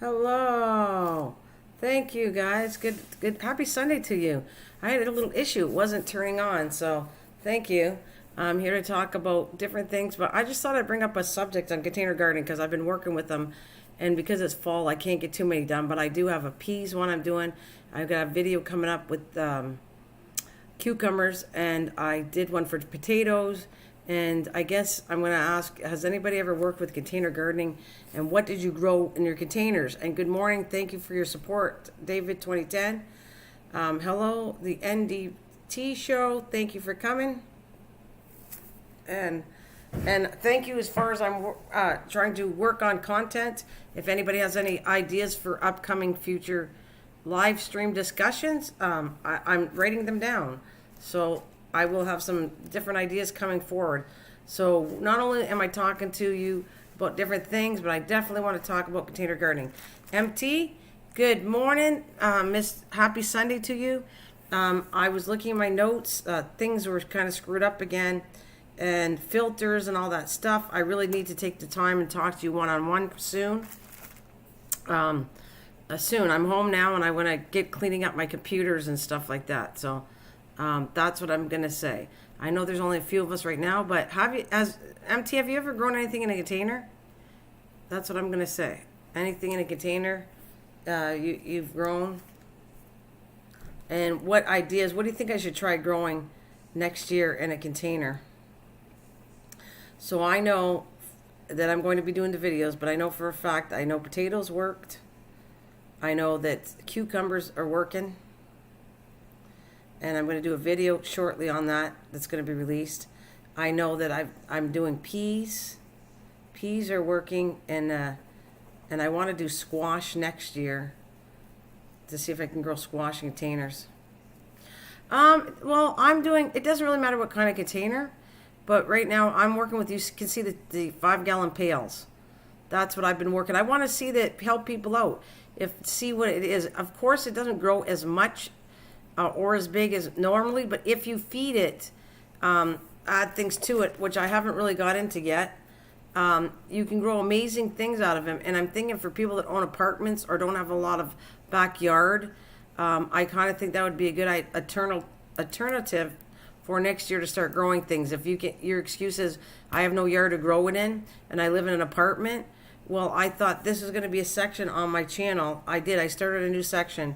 Hello. Thank you, guys. Good. Happy Sunday to you. I had a little issue. It wasn't turning on, so thank you. I'm here to talk about different things, but I just thought I'd bring up a subject on container gardening because I've been working with them, and because it's fall, I can't get too many done, but I do have a peas one I'm doing. I've got a video coming up with cucumbers, and I did one for potatoes. And I guess I'm going to ask, has anybody ever worked with container gardening, and what did you grow in your containers? And good morning. Thank you for your support, David 2010. Hello, the NDT show. Thank you for coming. And thank you as far as I'm trying to work on content. If anybody has any ideas for upcoming future live stream discussions, I'm writing them down. So I will have some different ideas coming forward. So not only am I talking to you about different things, but I definitely want to talk about container gardening. MT, good morning. Happy Sunday to you. I was looking at my notes. Things were kind of screwed up again, and filters and all that stuff. I really need to take the time and talk to you one-on-one soon. Soon. I'm home now, and I want to get cleaning up my computers and stuff like that. So that's what I'm gonna say. I know there's only a few of us right now, but have you ever grown anything in a container? That's what I'm gonna say. Anything in a container you've grown? And what ideas? What do you think I should try growing next year in a container? So I know that I'm going to be doing the videos, but I know for a fact, I know potatoes worked. I know that cucumbers are working. And I'm going to do a video shortly on that. That's going to be released. I know that I'm doing peas. Peas are working, and I want to do squash next year to see if I can grow squash in containers. Well, I'm doing. It doesn't really matter what kind of container, but right now I'm working with. You can see the 5-gallon pails. That's what I've been working. I want to see that help people out. See what it is. Of course, it doesn't grow as much. Or as big as normally, but if you feed it, add things to it, which I haven't really got into yet, you can grow amazing things out of them. And I'm thinking for people that own apartments or don't have a lot of backyard, I kind of think that would be a good alternative for next year to start growing things. If you get your excuse is, I have no yard to grow it in, and I live in an apartment, well, I thought this is going to be a section on my channel. I started a new section,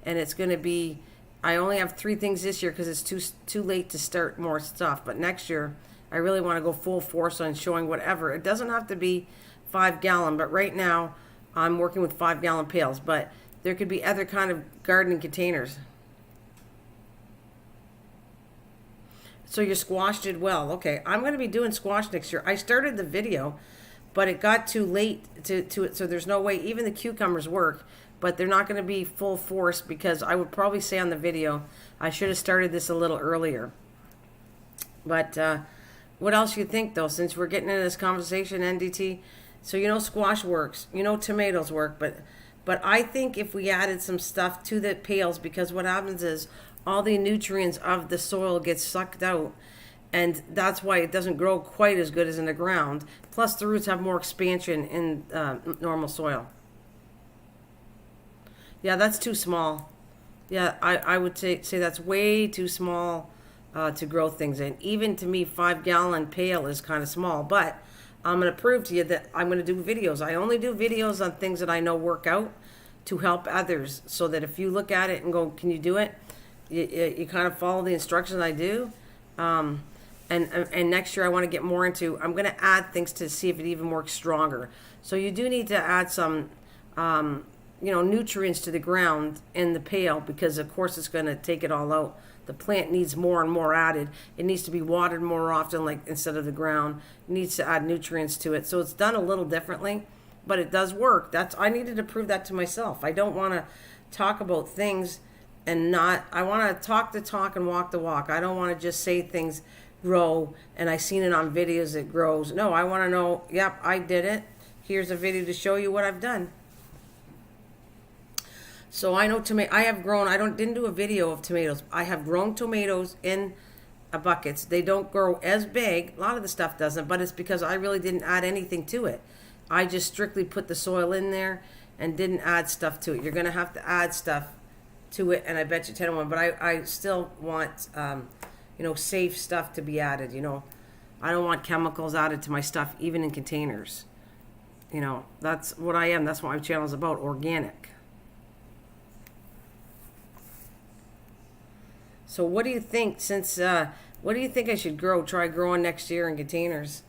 and it's going to be, I only have 3 things this year because it's too late to start more stuff. But next year, I really want to go full force on showing whatever. It doesn't have to be 5-gallon, but right now I'm working with 5-gallon pails. But there could be other kind of gardening containers. So your squash did well. Okay, I'm going to be doing squash next year. I started the video, but it got too late to it, so there's no way. Even the cucumbers work. But they're not going to be full force because I would probably say on the video, I should have started this a little earlier. But what else you think, though, since we're getting into this conversation, NDT? So you know squash works. You know tomatoes work. But I think if we added some stuff to the pails, because what happens is all the nutrients of the soil get sucked out. And that's why it doesn't grow quite as good as in the ground. Plus the roots have more expansion in normal soil. Yeah, that's too small. Yeah, I would say that's way too small to grow things in. Even to me, 5-gallon pail is kind of small. But I'm going to prove to you that I'm going to do videos. I only do videos on things that I know work out to help others. So that if you look at it and go, can you do it? You kind of follow the instructions I do. And next year I want to get more into, I'm going to add things to see if it even works stronger. So you do need to add some nutrients to the ground in the pail, because of course it's going to take it all out. The plant needs more and more added. It needs to be watered more often, like instead of the ground. It needs to add nutrients to it. So it's done a little differently, but it does work. I needed to prove that to myself. I don't want to talk about things and I want to talk the talk and walk the walk. I don't want to just say things grow and I seen it on videos it grows. No, I want to know, yep, I did it. Here's a video to show you what I've done. So I know I have grown. Didn't do a video of tomatoes. I have grown tomatoes in buckets. They don't grow as big. A lot of the stuff doesn't, but it's because I really didn't add anything to it. I just strictly put the soil in there and didn't add stuff to it. You're going to have to add stuff to it, and I bet you 10 to 1. But I still want, safe stuff to be added, I don't want chemicals added to my stuff, even in containers. That's what I am. That's what my channel is about, organic. So what do you think, what do you think I should try growing next year in containers,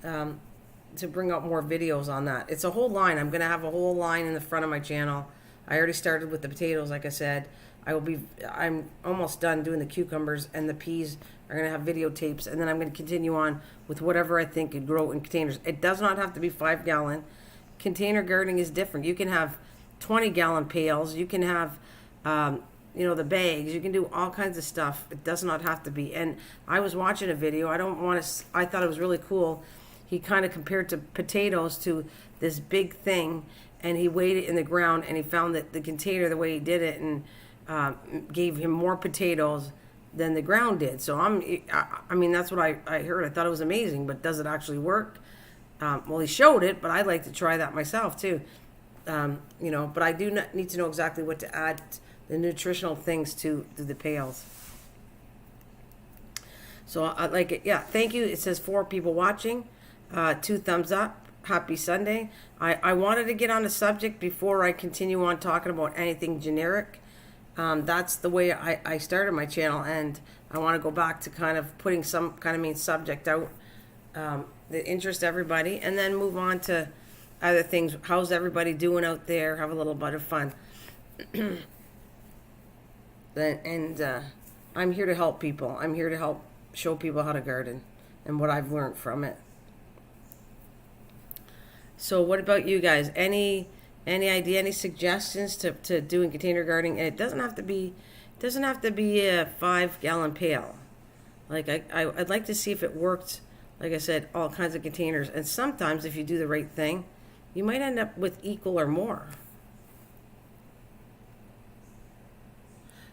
to bring up more videos on that? It's a whole line. I'm going to have a whole line in the front of my channel. I already started with the potatoes, like I said. I'm almost done doing the cucumbers, and the peas are going to have videotapes, and then I'm going to continue on with whatever I think could grow in containers. It does not have to be 5-gallon. Container gardening is different. You can have 20-gallon pails. You can have, the bags. You can do all kinds of stuff. It does not have to be. And I was watching a video. I thought it was really cool. He kind of compared to potatoes to this big thing, and he weighed it in the ground, and he found that the container, the way he did it, and gave him more potatoes than the ground did. So that's what I heard. I thought it was amazing, but does it actually work? Well, he showed it, but I'd like to try that myself too. But I do not need to know exactly what to add, the nutritional things to the pails. So I like it. Yeah, thank you. It says 4 people watching, 2 thumbs up. Happy Sunday. I wanted to get on a subject before I continue on talking about anything generic. That's the way I started my channel, and I want to go back to kind of putting some kind of main subject out that interests everybody, and then move on to other things. How's everybody doing out there? Have a little bit of fun. I'm here to help people. I'm here to help show people how to garden and what I've learned from it. So what about you guys? Any idea, any suggestions to doing container gardening? And it doesn't have to be a 5-gallon pail. Like I'd like to see if it worked. Like I said, all kinds of containers. And sometimes if you do the right thing, you might end up with equal or more.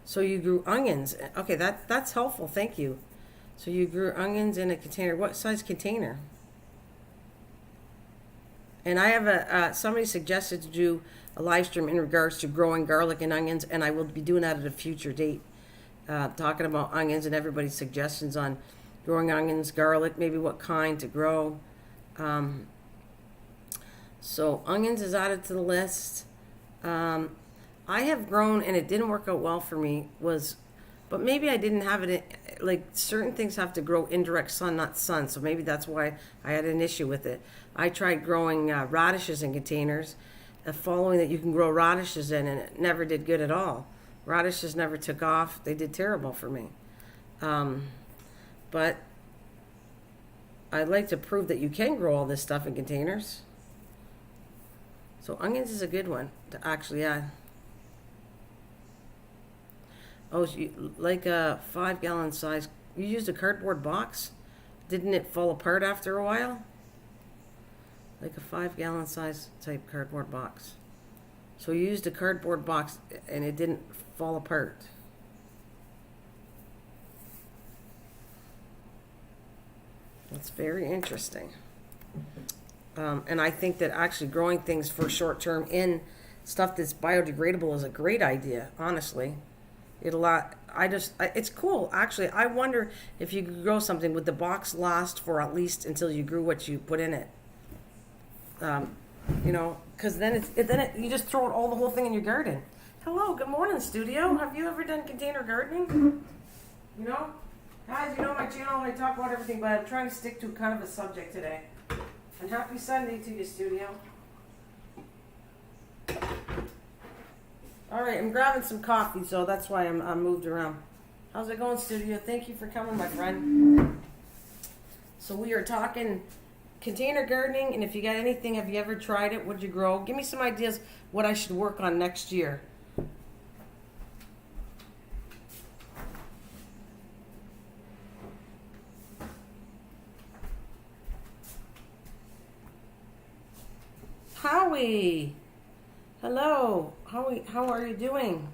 So you grew onions. Okay, that's helpful. Thank you. So you grew onions in a container. What size container? And I have somebody suggested to do a live stream in regards to growing garlic and onions, and I will be doing that at a future date, talking about onions and everybody's suggestions on growing onions, garlic, maybe what kind to grow. So onions is added to the list. I have grown, and it didn't work out well for me, but maybe I didn't have it, like certain things have to grow indirect sun, not sun, so maybe that's why I had an issue with it. I tried growing radishes in containers, following that you can grow radishes in, and it never did good at all. Radishes never took off. They did terrible for me. But I'd like to prove that you can grow all this stuff in containers. So onions is a good one to actually add. Oh, like a 5-gallon size. You used a cardboard box? Didn't it fall apart after a while? Like a 5-gallon size type cardboard box. So you used a cardboard box and it didn't fall apart. That's very interesting. And I think that actually growing things for short term in stuff that's biodegradable is a great idea, honestly. It's cool, actually. I wonder if you could grow something, would the box last for at least until you grew what you put in it? Because then you just throw it the whole thing in your garden. Hello, good morning, studio. Have you ever done container gardening? Guys, my channel, I talk about everything, but I'm trying to stick to kind of a subject today. And happy Sunday to you, studio. All right, I'm grabbing some coffee, so that's why I'm moved around. How's it going, studio? Thank you for coming, my friend. So we are talking container gardening, and if you got anything, have you ever tried it? What'd you grow? Give me some ideas what I should work on next year. Howie, hello. How are you doing?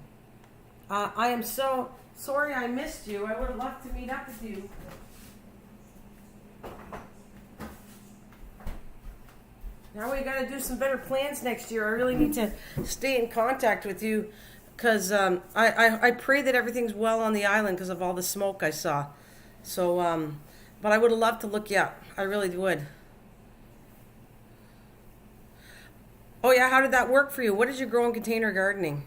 I am so sorry I missed you. I would have loved to meet up with you. Now we got to do some better plans next year. I really need to stay in contact with you because I pray that everything's well on the island because of all the smoke I saw. So, but I would have loved to look you up. I really would. Oh yeah, how did that work for you? What did you grow in container gardening?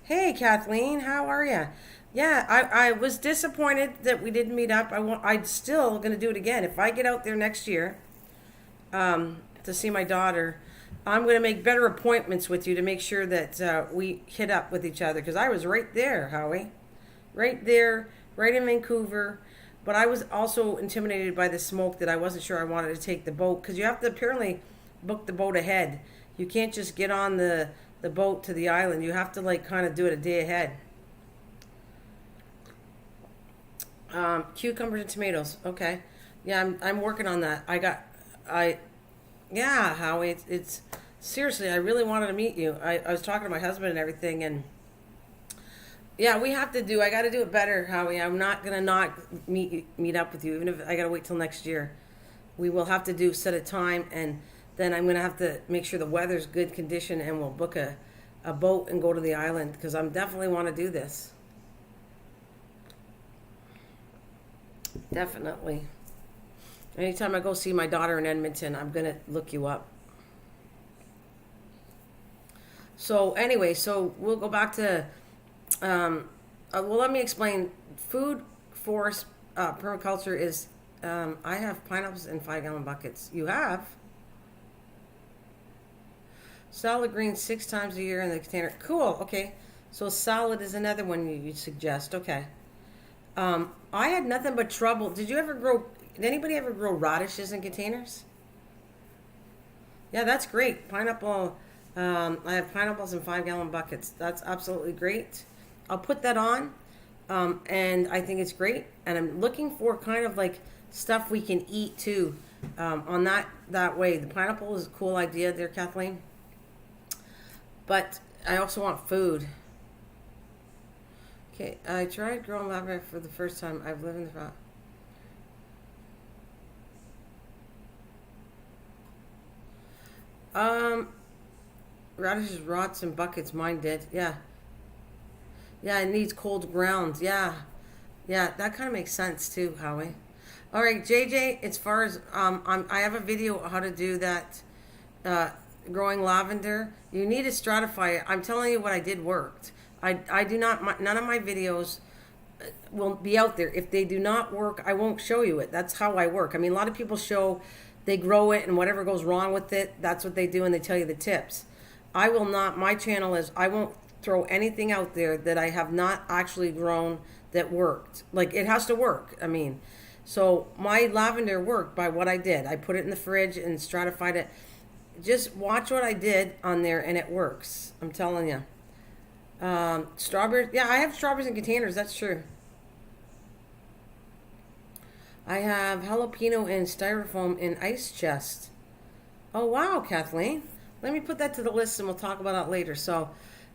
Hey Kathleen, how are you? Yeah, I was disappointed that we didn't meet up. I'm still gonna do it again. If I get out there next year to see my daughter, I'm gonna make better appointments with you to make sure that we hit up with each other because I was right there, Howie, right there, right in Vancouver. But I was also intimidated by the smoke that I wasn't sure I wanted to take the boat because you have to apparently book the boat ahead. You can't just get on the boat to the island. You have to like kind of do it a day ahead. Cucumbers and tomatoes. Okay. Yeah, I'm working on that. Yeah, Howie, it's seriously, I really wanted to meet you. I was talking to my husband and everything, and yeah, I got to do it better, Howie. I'm not going to not meet up with you, even if I got to wait till next year. We will have to set a time, and then I'm going to have to make sure the weather's good condition, and we'll book a boat and go to the island, because I definitely want to do this. Definitely. Anytime I go see my daughter in Edmonton, I'm going to look you up. So anyway, we'll go back to, well, let me explain. Food forest permaculture is, I have pineapples in 5-gallon buckets. You have? Salad greens 6 times a year in the container. Cool, okay. So salad is another one you suggest, okay. I had nothing but trouble. Did anybody ever grow radishes in containers? Yeah, that's great. Pineapple, I have pineapples in 5-gallon buckets. That's absolutely great. I'll put that on, and I think it's great. And I'm looking for kind of like stuff we can eat too, on that way. The pineapple is a cool idea there, Kathleen. But I also want food. Okay, I tried growing lavender for the first time. I've lived in the radishes rots in buckets. Mine did. Yeah. Yeah, it needs cold ground. Yeah. Yeah, that kind of makes sense too, Howie. All right, JJ, as far as I have a video on how to do that growing lavender. You need to stratify it. I'm telling you what I did worked. I do not, none of my videos will be out there. If they do not work, I won't show you it. That's how I work. I mean, a lot of people they grow it, and whatever goes wrong with it, that's what they do, and they tell you the tips. I will not, my channel is, I won't throw anything out there that I have not actually grown that worked. Like, it has to work. I mean, so my lavender worked by what I did. I put it in the fridge and stratified it. Just watch what I did on there, and it works. I'm telling you. Strawberries. Yeah, I have strawberries in containers. That's true. I have jalapeno and styrofoam in ice chest. Oh, wow, Kathleen. Let me put that to the list, and we'll talk about that later. So,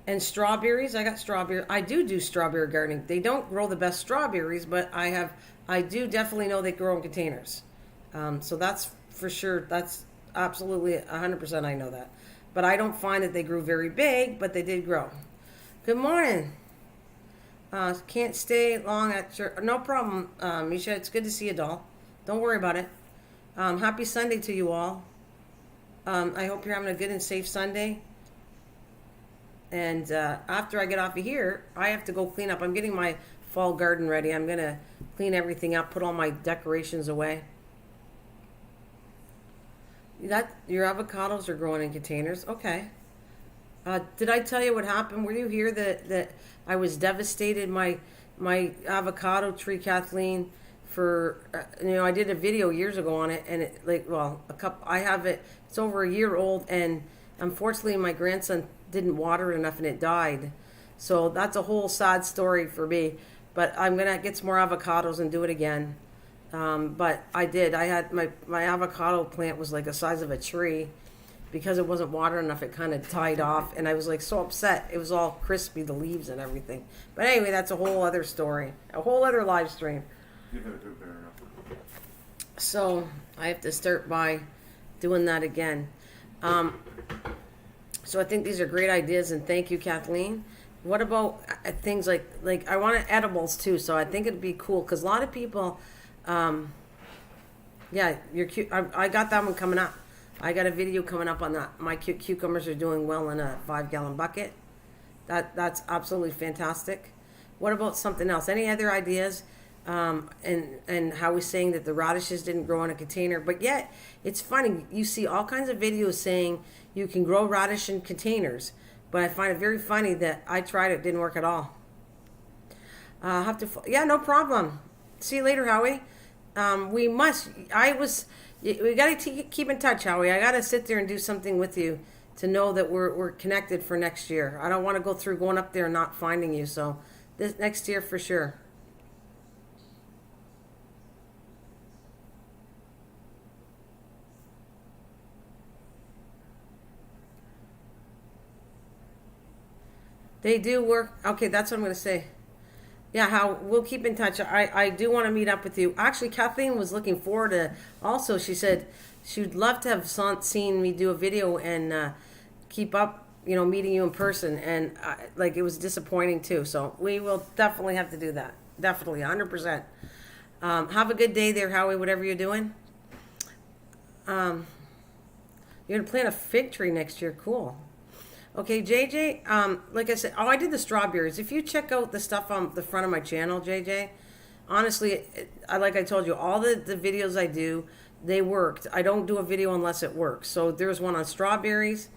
and strawberries. I got strawberry. I do strawberry gardening. They don't grow the best strawberries, but I do definitely know they grow in containers. So that's for sure. That's absolutely 100%. I know that. But I don't find that they grew very big, but they did grow. Good morning. Can't stay long at church. No problem, Misha. It's good to see you, doll. Don't worry about it. Happy Sunday to you all. I hope you're having a good and safe Sunday. And after I get off of here, I have to go clean up. I'm getting my fall garden ready. I'm going to clean everything up, put all my decorations away. Your avocados are growing in containers. Okay. Did I tell you what happened? Were you here that I was devastated? My avocado tree, Kathleen, for I did a video years ago on it, and I have it. It's over a year old, and unfortunately, my grandson didn't water it enough, and it died. So that's a whole sad story for me. But I'm gonna get some more avocados and do it again. But I did. I had my avocado plant was like the size of a tree. Because it wasn't watered enough, it kind of died off, and I was like so upset. It was all crispy, the leaves and everything. But anyway, that's a whole other story, a whole other live stream. So I have to start by doing that again. So I think these are great ideas, and thank you, Kathleen. What about things like I want edibles too? So I think it'd be cool because a lot of people, yeah, you're cute. I got that one coming up. I got a video coming up on that. My cucumbers are doing well in a 5-gallon bucket. That's absolutely fantastic. What about something else? Any other ideas? And how we're saying that the radishes didn't grow in a container, but yet it's funny. You see all kinds of videos saying you can grow radish in containers, but I find it very funny that I tried it, didn't work at all. Yeah, no problem. See you later, Howie. We got to keep in touch, Howie. I got to sit there and do something with you to know that we're connected for next year. I don't want to go through going up there and not finding you. So this next year for sure. They do work. Okay, that's what I'm going to say. Yeah, how we'll keep in touch. I do want to meet up with you. Actually, Kathleen was looking forward to. Also, she said she'd love to have seen me do a video and keep up, meeting you in person. And like it was disappointing too. So we will definitely have to do that. Definitely, 100%. Have a good day there, Howie. Whatever you're doing. You're gonna plant a fig tree next year. Cool. Okay, JJ, like I said, I did the strawberries. If you check out the stuff on the front of my channel, JJ, honestly, like I told you, all the videos I do, they worked. I don't do a video unless it works. So there's one on strawberries.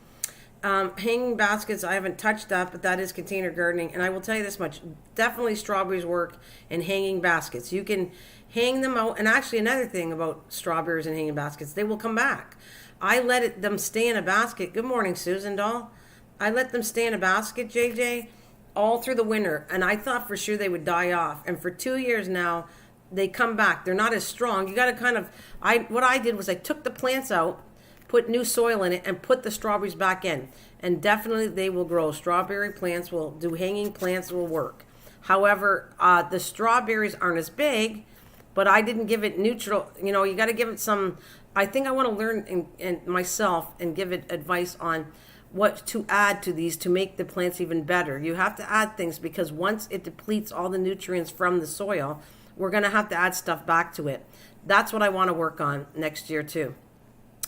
Hanging baskets, I haven't touched that, but that is container gardening. And I will tell you this much, definitely strawberries work and hanging baskets. You can hang them out. And actually another thing about strawberries and hanging baskets, they will come back. I let them stay in a basket. Good morning, Susan Doll. I let them stay in a basket, JJ, all through the winter, and I thought for sure they would die off. And for 2 years now, they come back. They're not as strong. You got to kind of. What I did was I took the plants out, put new soil in it, and put the strawberries back in. And definitely they will grow. Strawberry plants will do. Hanging plants will work. However, the strawberries aren't as big, but I didn't give it neutral. You got to give it some. I think I want to learn in myself and give it advice on what to add to these to make the plants even better. You have to add things because once it depletes all the nutrients from the soil, we're going to have to add stuff back to it. That's what I want to work on next year too.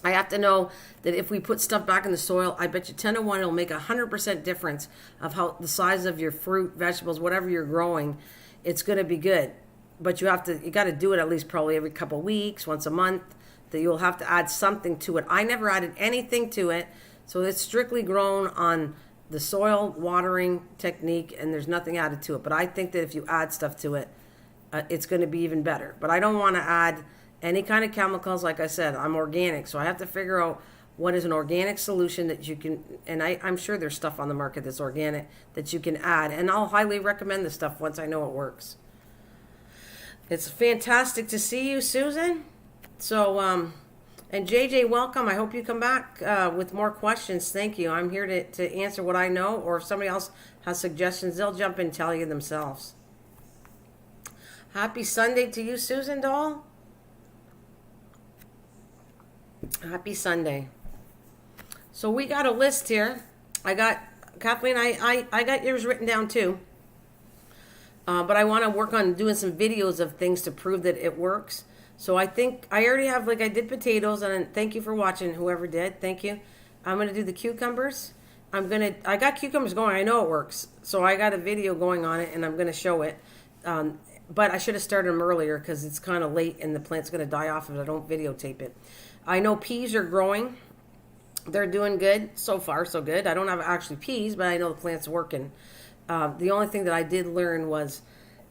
I have to know that if we put stuff back in the soil, I bet you 10 to 1 it'll make 100% difference of how the size of your fruit, vegetables, whatever you're growing, it's going to be good. But you got to do it at least probably every couple of weeks, once a month, that you'll have to add something to it. I never added anything to it. So it's strictly grown on the soil watering technique, and there's nothing added to it. But I think that if you add stuff to it, it's going to be even better. But I don't want to add any kind of chemicals. Like I said, I'm organic, so I have to figure out what is an organic solution that you can, and I'm sure there's stuff on the market that's organic that you can add. And I'll highly recommend the stuff once I know it works. It's fantastic to see you, Susan. So, and JJ, welcome. I hope you come back with more questions. Thank you. I'm here to answer what I know, or if somebody else has suggestions, they'll jump in and tell you themselves. Happy Sunday to you, Susan Doll. Happy Sunday. So we got a list here. Kathleen, I got yours written down too. But I want to work on doing some videos of things to prove that it works. So I think I already have, I did potatoes, and thank you for watching, whoever did. Thank you. I'm going to do the cucumbers. I got cucumbers going. I know it works. So I got a video going on it, and I'm going to show it. But I should have started them earlier because it's kind of late, and the plant's going to die off if I don't videotape it. I know peas are growing. They're doing good. So far, so good. I don't have actually peas, but I know the plant's working. The only thing that I did learn was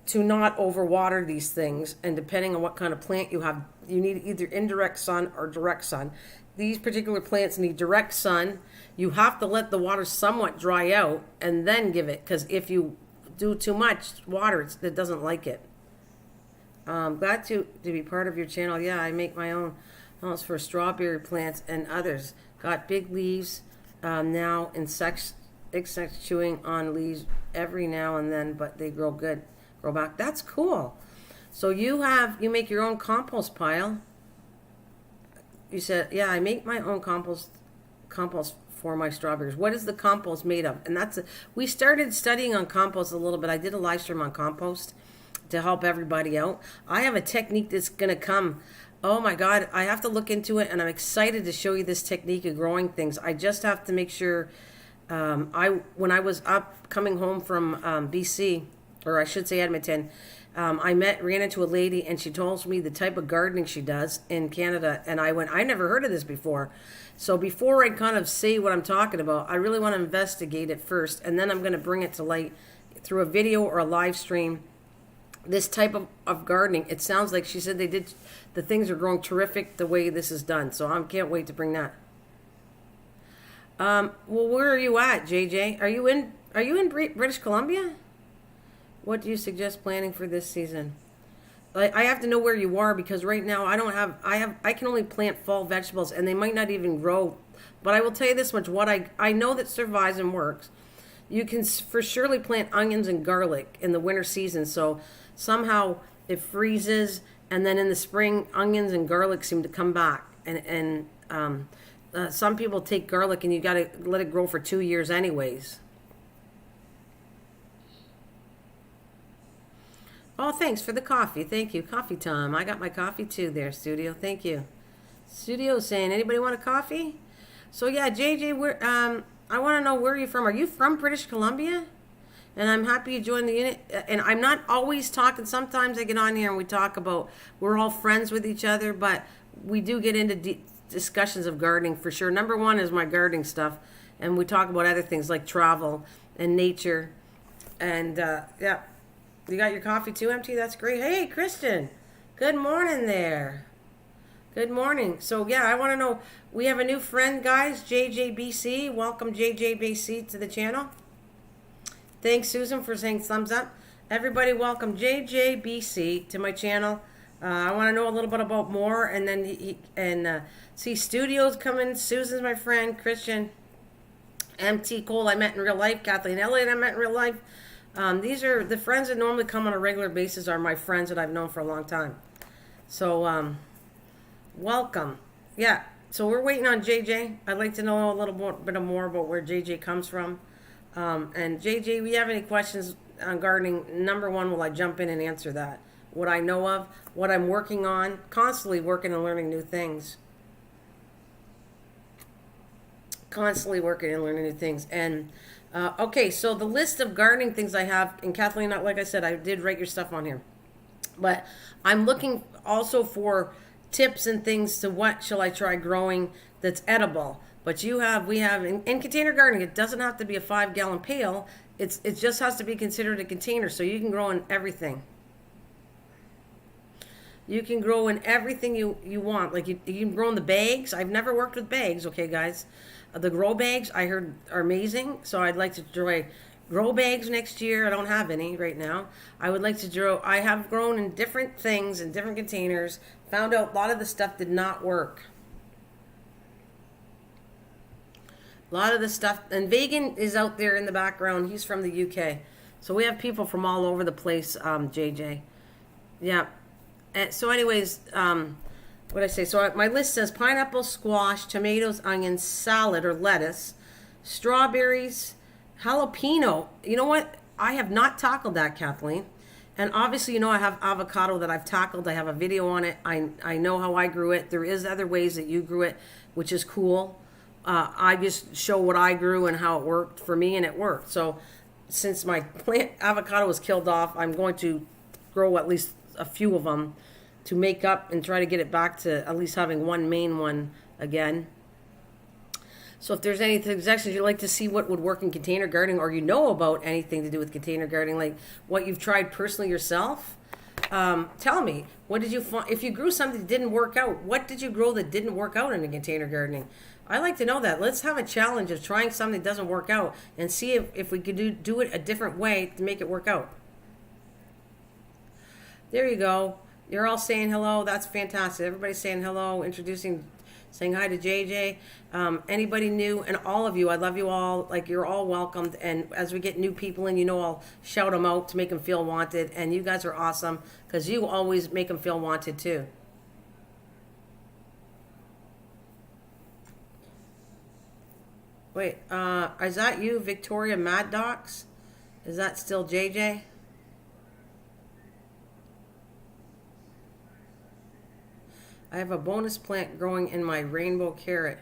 to not overwater these things, and depending on what kind of plant you have, you need either indirect sun or direct sun. These particular plants need direct sun. You have to let the water somewhat dry out and then give it, because if you do too much water, it doesn't like it. Glad to be part of your channel. Yeah, I make my own house for strawberry plants and others. Got big leaves now, insects chewing on leaves every now and then, but they grow good. Grow back. That's cool. So you make your own compost pile. You said, yeah, I make my own compost compost for my strawberries. What is the compost made of? And we started studying on compost a little bit. I did a live stream on compost to help everybody out. I have a technique that's going to come. Oh my God, I have to look into it, and I'm excited to show you this technique of growing things. I just have to make sure. When I was coming home from BC, or I should say Edmonton, I ran into a lady, and she told me the type of gardening she does in Canada, and I never heard of this before. So before I kind of say what I'm talking about, I really want to investigate it first, and then I'm going to bring it to light through a video or a live stream. This type of gardening, it sounds like she said the things are growing terrific the way this is done. So I can't wait to bring that. Well, where are you at, JJ? Are you in British Columbia? What do you suggest planting for this season? I have to know where you are, because right now I can only plant fall vegetables, and they might not even grow. But I will tell you this much: what I know that survives and works. You can for surely plant onions and garlic in the winter season. So somehow it freezes, and then in the spring, onions and garlic seem to come back. And some people take garlic, and you got to let it grow for 2 years anyways. Oh, thanks for the coffee. Thank you. Coffee time. I got my coffee too there, Studio. Thank you. Studio saying, anybody want a coffee? So yeah, JJ, I want to know where you're from. Are you from British Columbia? And I'm happy you joined the unit. And I'm not always talking. Sometimes I get on here and we talk about, we're all friends with each other, but we do get into discussions of gardening for sure. Number one is my gardening stuff. And we talk about other things like travel and nature. And yeah. You got your coffee too, MT? That's great. Hey, Kristen. Good morning there. Good morning. So, yeah, I want to know, we have a new friend, guys, JJBC. Welcome, JJBC, to the channel. Thanks, Susan, for saying thumbs up. Everybody, welcome JJBC to my channel. I want to know a little bit about more. And then, see, Studio's coming. Susan's my friend. Christian. MT Cole, I met in real life. Kathleen Elliott, I met in real life. These are the friends that normally come on a regular basis are my friends that I've known for a long time. So, welcome. Yeah, so we're waiting on JJ. I'd like to know a little bit more about where JJ comes from. And JJ, if you have any questions on gardening, number one, will I jump in and answer that? What I know of, what I'm working on, constantly working and learning new things. Constantly working and learning new things. And okay, so the list of gardening things I have, and Kathleen, like I said, I did write your stuff on here. But I'm looking also for tips and things to what shall I try growing that's edible. But we have, in container gardening, it doesn't have to be a 5-gallon pail. It just has to be considered a container, so you can grow in everything. You can grow in everything you want. Like you can grow in the bags. I've never worked with bags, okay, guys. The grow bags I heard are amazing, so I'd like to grow bags next year. I don't have any right now. I would like to grow. I have grown in different things in different containers. Found out a lot of the stuff did not work. A lot of the stuff, and Vegan is out there in the background. He's from the UK, so we have people from all over the place. JJ, yeah. And so, anyways, what I say? So my list says pineapple, squash, tomatoes, onions, salad or lettuce, strawberries, jalapeno. You know what? I have not tackled that, Kathleen. And obviously, I have avocado that I've tackled. I have a video on it. I know how I grew it. There is other ways that you grew it, which is cool. I just show what I grew and how it worked for me, and it worked. So since my plant avocado was killed off, I'm going to grow at least a few of them to make up and try to get it back to at least having one main one again. So if there's any suggestions you'd like to see what would work in container gardening, or about anything to do with container gardening, like what you've tried personally yourself, tell me. What did you find? If you grew something that didn't work out, what did you grow that didn't work out in the container gardening? I like to know that. Let's have a challenge of trying something that doesn't work out and see if we could do it a different way to make it work out. There you go. You're all saying hello. That's fantastic. Everybody's saying hello, saying hi to JJ. Anybody new, and all of you, I love you all. Like, you're all welcomed. And as we get new people in, I'll shout them out to make them feel wanted. And you guys are awesome because you always make them feel wanted too. Wait, is that you, Victoria Mad Docs? Is that still JJ? I have a bonus plant growing in my rainbow carrot.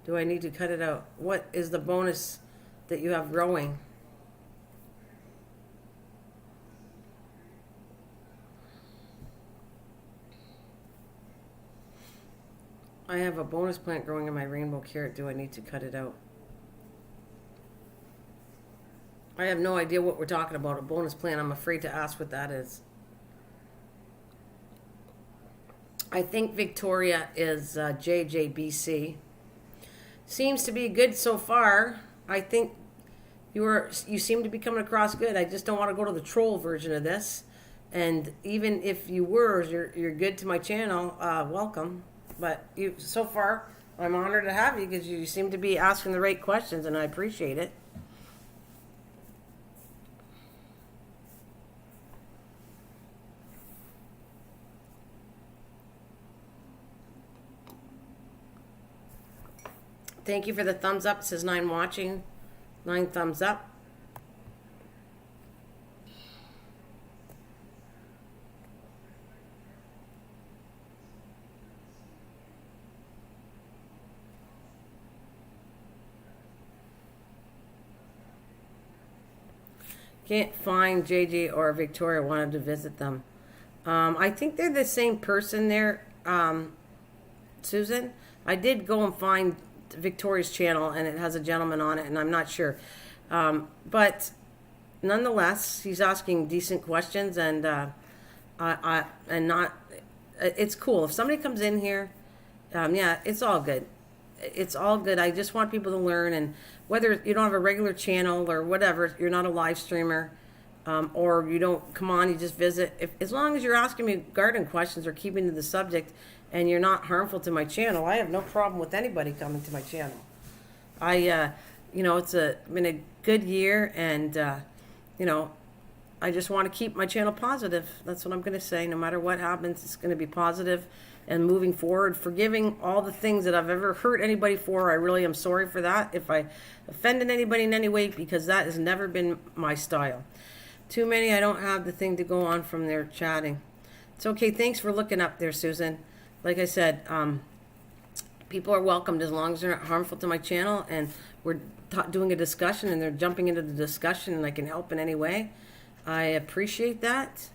Do I need to cut it out? What is the bonus that you have growing? I have a bonus plant growing in my rainbow carrot. Do I need to cut it out? I have no idea what we're talking about. A bonus plant. I'm afraid to ask what that is. I think Victoria is JJBC. Seems to be good so far. I think you seem to be coming across good. I just don't want to go to the troll version of this. And even if you're good to my channel. Welcome. But you so far, I'm honored to have you because you seem to be asking the right questions, and I appreciate it. Thank you for the thumbs up. It says 9 watching. 9 thumbs up. Can't find JJ or Victoria. Wanted to visit them. I think they're the same person there, Susan. I did go and find Victoria's channel, and it has a gentleman on it, and I'm not sure. But nonetheless, he's asking decent questions, and it's cool. If somebody comes in here, yeah, it's all good. It's all good. I just want people to learn, and whether you don't have a regular channel or whatever, you're not a live streamer, or you don't come on, you just visit. As long as you're asking me garden questions or keeping to the subject, and you're not harmful to my channel, I have no problem with anybody coming to my channel. It's been a good year, and I just want to keep my channel positive. That's what I'm going to say. No matter what happens, it's going to be positive and moving forward, forgiving all the things that I've ever hurt anybody for. I really am sorry for that if I offended anybody in any way, because that has never been my style. Too many, I don't have the thing to go on from there chatting. It's okay. Thanks for looking up there, Susan. Like I said, people are welcomed as long as they're not harmful to my channel, and we're doing a discussion and they're jumping into the discussion and I can help in any way. I appreciate that.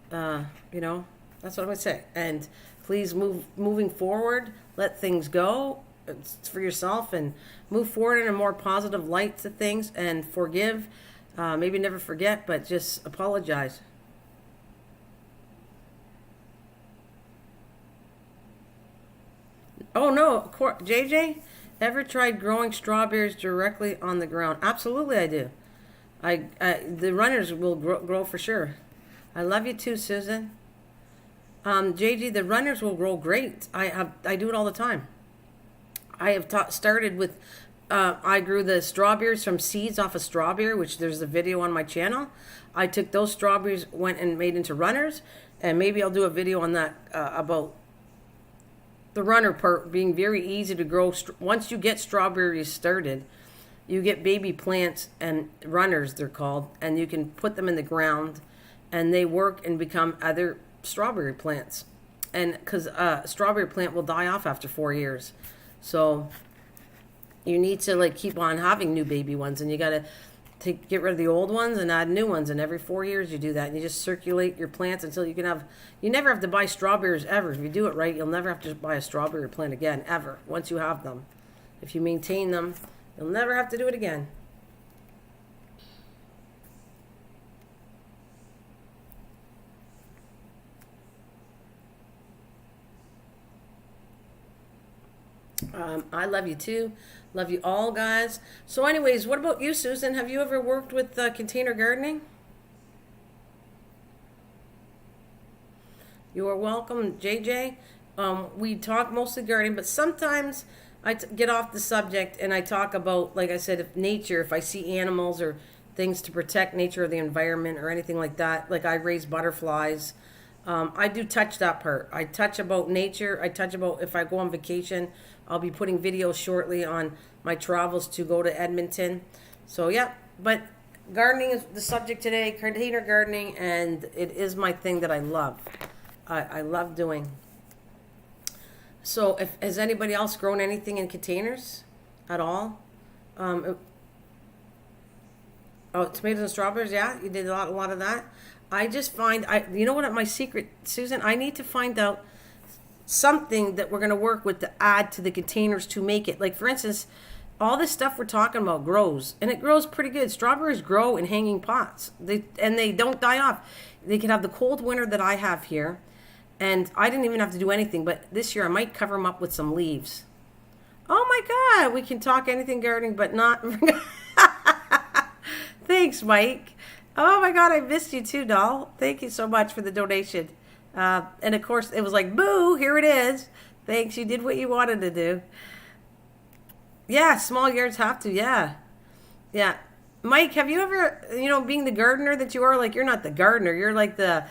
That's what I'm going to say. And please moving forward, let things go. It's for yourself, and move forward in a more positive light to things, and forgive. Maybe never forget, but just apologize. Oh no, JJ, ever tried growing strawberries directly on the ground? Absolutely, I do. The runners will grow for sure. I love you too, Susan. JJ, the runners will grow great. I do it all the time. I have started with. I grew the strawberries from seeds off a strawberry, which there's a video on my channel. I took those strawberries, went and made into runners, and maybe I'll do a video on that about the runner part being very easy to grow. Once you get strawberries started, you get baby plants and runners, they're called, and you can put them in the ground, and they work and become other strawberry plants. And because a strawberry plant will die off after 4 years, so you need to keep on having new baby ones, and you got to get rid of the old ones and add new ones, and every 4 years you do that, and you just circulate your plants until you never have to buy strawberries ever. If you do it right, you'll never have to buy a strawberry plant again, ever, once you have them. If you maintain them, you'll never have to do it again. I love you too. Love you all, guys. So anyways, what about you, Susan? Have you ever worked with container gardening? You are welcome, JJ. We talk mostly gardening, but sometimes I get off the subject and I talk about, like I said, if nature, if I see animals or things to protect nature or the environment or anything like that. Like I raise butterflies. I do touch that part. I touch about nature. I touch about if I go on vacation. I'll be putting videos shortly on my travels to go to Edmonton. So yeah, but gardening is the subject today, container gardening, and it is my thing that I love. I love doing. So has anybody else grown anything in containers at all? Oh, tomatoes and strawberries, yeah, you did a lot of that. I just find, you know what, my secret, Susan, I need to find out something that we're going to work with to add to the containers to make it. Like, for instance, all this stuff we're talking about grows, and it grows pretty good. Strawberries grow in hanging pots, and they don't die off. They can have the cold winter that I have here, and I didn't even have to do anything, but this year I might cover them up with some leaves. Oh my God, we can talk anything gardening, but not... Thanks, Mike. Oh my God, I missed you too, doll. Thank you so much for the donation. And of course, it was like, boo, here it is. Thanks, you did what you wanted to do. Yeah, small yards have to, yeah. Yeah. Mike, have you ever, being the gardener that you are, like, you're not the gardener, you're like the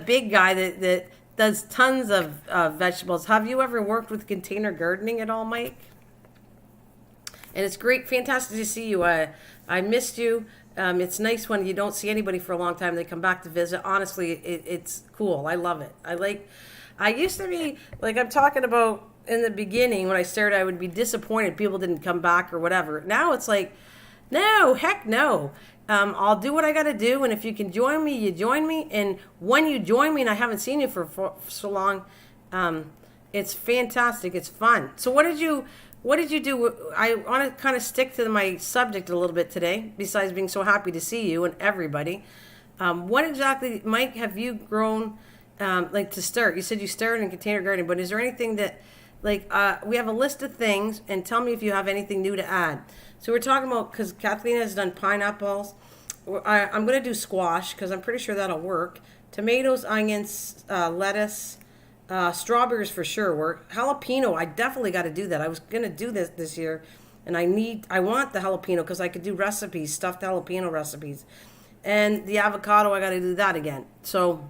big guy that does tons of vegetables. Have you ever worked with container gardening at all, Mike? And it's great, fantastic to see you. I missed you. It's nice when you don't see anybody for a long time. They come back to visit. Honestly, it's cool. I love it. I used to be, like I'm talking about in the beginning when I started, I would be disappointed people didn't come back or whatever. Now it's like, no, heck no. I'll do what I got to do. And if you can join me, you join me. And when you join me and I haven't seen you for so long, it's fantastic. It's fun. So what did you do? I want to kind of stick to my subject a little bit today, besides being so happy to see you and everybody. What exactly, Mike, have you grown, like to start? You said you started in container gardening, but is there anything that, like, we have a list of things, and tell me if you have anything new to add. So we're talking about, because Kathleen has done pineapples. I'm going to do squash, because I'm pretty sure that'll work. Tomatoes, onions, lettuce. Strawberries for sure work. Jalapeno, I definitely got to do that. I was going to do this year, and I want the jalapeno because I could do recipes, stuffed jalapeno recipes. And the avocado, I got to do that again. So,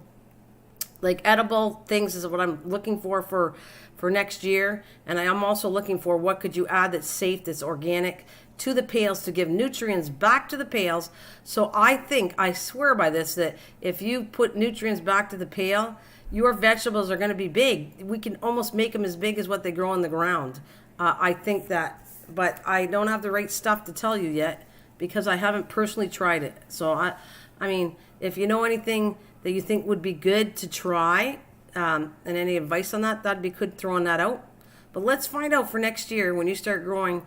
like, edible things is what I'm looking for next year. And I am also looking for what could you add that's safe, that's organic to the pails to give nutrients back to the pails. So I swear by this, that if you put nutrients back to the pail, your vegetables are going to be big. We can almost make them as big as what they grow on the ground. I think that, but I don't have the right stuff to tell you yet because I haven't personally tried it. So I mean, if you know anything that you think would be good to try, and any advice on that, that'd be good throwing that out. But let's find out for next year when you start growing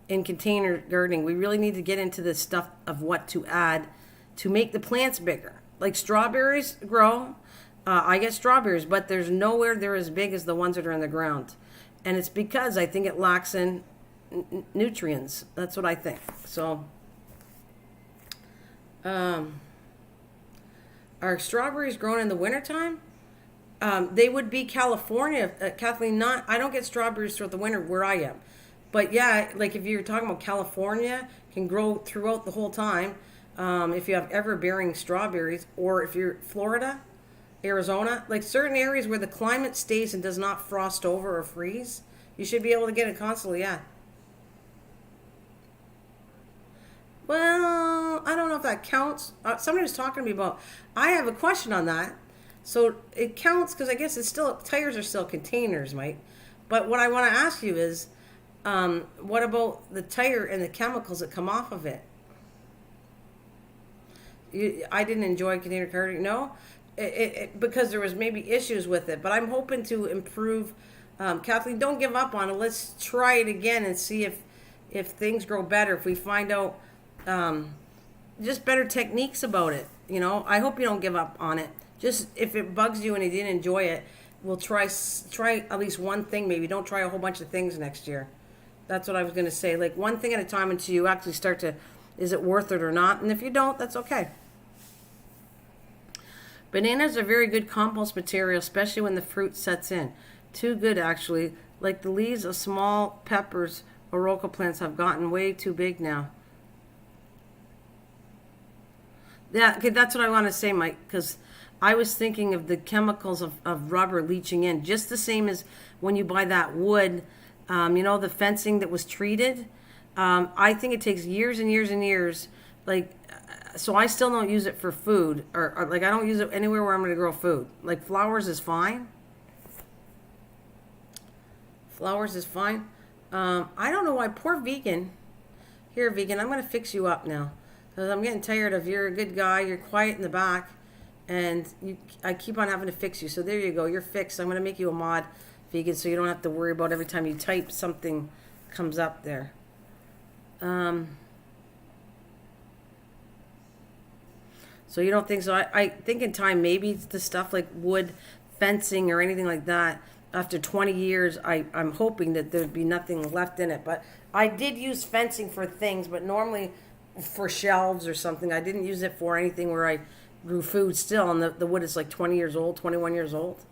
in container gardening. We really need to get into the stuff of what to add to make the plants bigger. Like strawberries grow. I get strawberries, but there's nowhere they're as big as the ones that are in the ground. And it's because I think it lacks in nutrients. That's what I think. So, are strawberries grown in the wintertime? They would be California. Kathleen, I don't get strawberries throughout the winter where I am. But yeah, like if you're talking about California, can grow throughout the whole time. If you have ever-bearing strawberries, or if you're Florida, Arizona, like certain areas where the climate stays and does not frost over or freeze, you should be able to get it constantly, yeah. Well, I don't know if that counts. Somebody was talking to me about, I have a question on that. So it counts because I guess it's still, tires are still containers, Mike. But what I want to ask you is, what about the tire and the chemicals that come off of it? I didn't enjoy container gardening, no? Because there was maybe issues with it, but I'm hoping to improve. Kathleen, don't give up on it. Let's try it again and see if things grow better. If we find out just better techniques about it, I hope you don't give up on it. Just if it bugs you and you didn't enjoy it, we'll try at least one thing. Maybe don't try a whole bunch of things next year. That's what I was going to say. Like one thing at a time until you actually start to, is it worth it or not? And if you don't, that's okay. Bananas are very good compost material, especially when the fruit sets in. Too good, actually. Like the leaves of small peppers or roca plants have gotten way too big now. Yeah, okay, that's what I want to say, Mike, because I was thinking of the chemicals of rubber leaching in, just the same as when you buy that wood, the fencing that was treated. I think it takes years and years and years. Like, so I still don't use it for food, or like I don't use it anywhere where I'm going to grow food. Like flowers is fine. Flowers is fine. I don't know why. Poor vegan. Here, vegan, I'm going to fix you up now. Because I'm getting tired of you're a good guy, you're quiet in the back, and I keep on having to fix you. So there you go, you're fixed. I'm going to make you a mod, vegan, so you don't have to worry about every time you type something comes up there. So you don't think so? I think in time, maybe it's the stuff like wood fencing or anything like that. After 20 years, I'm hoping that there'd be nothing left in it. But I did use fencing for things, but normally for shelves or something. I didn't use it for anything where I grew food still. And the wood is like 20 years old, 21 years old.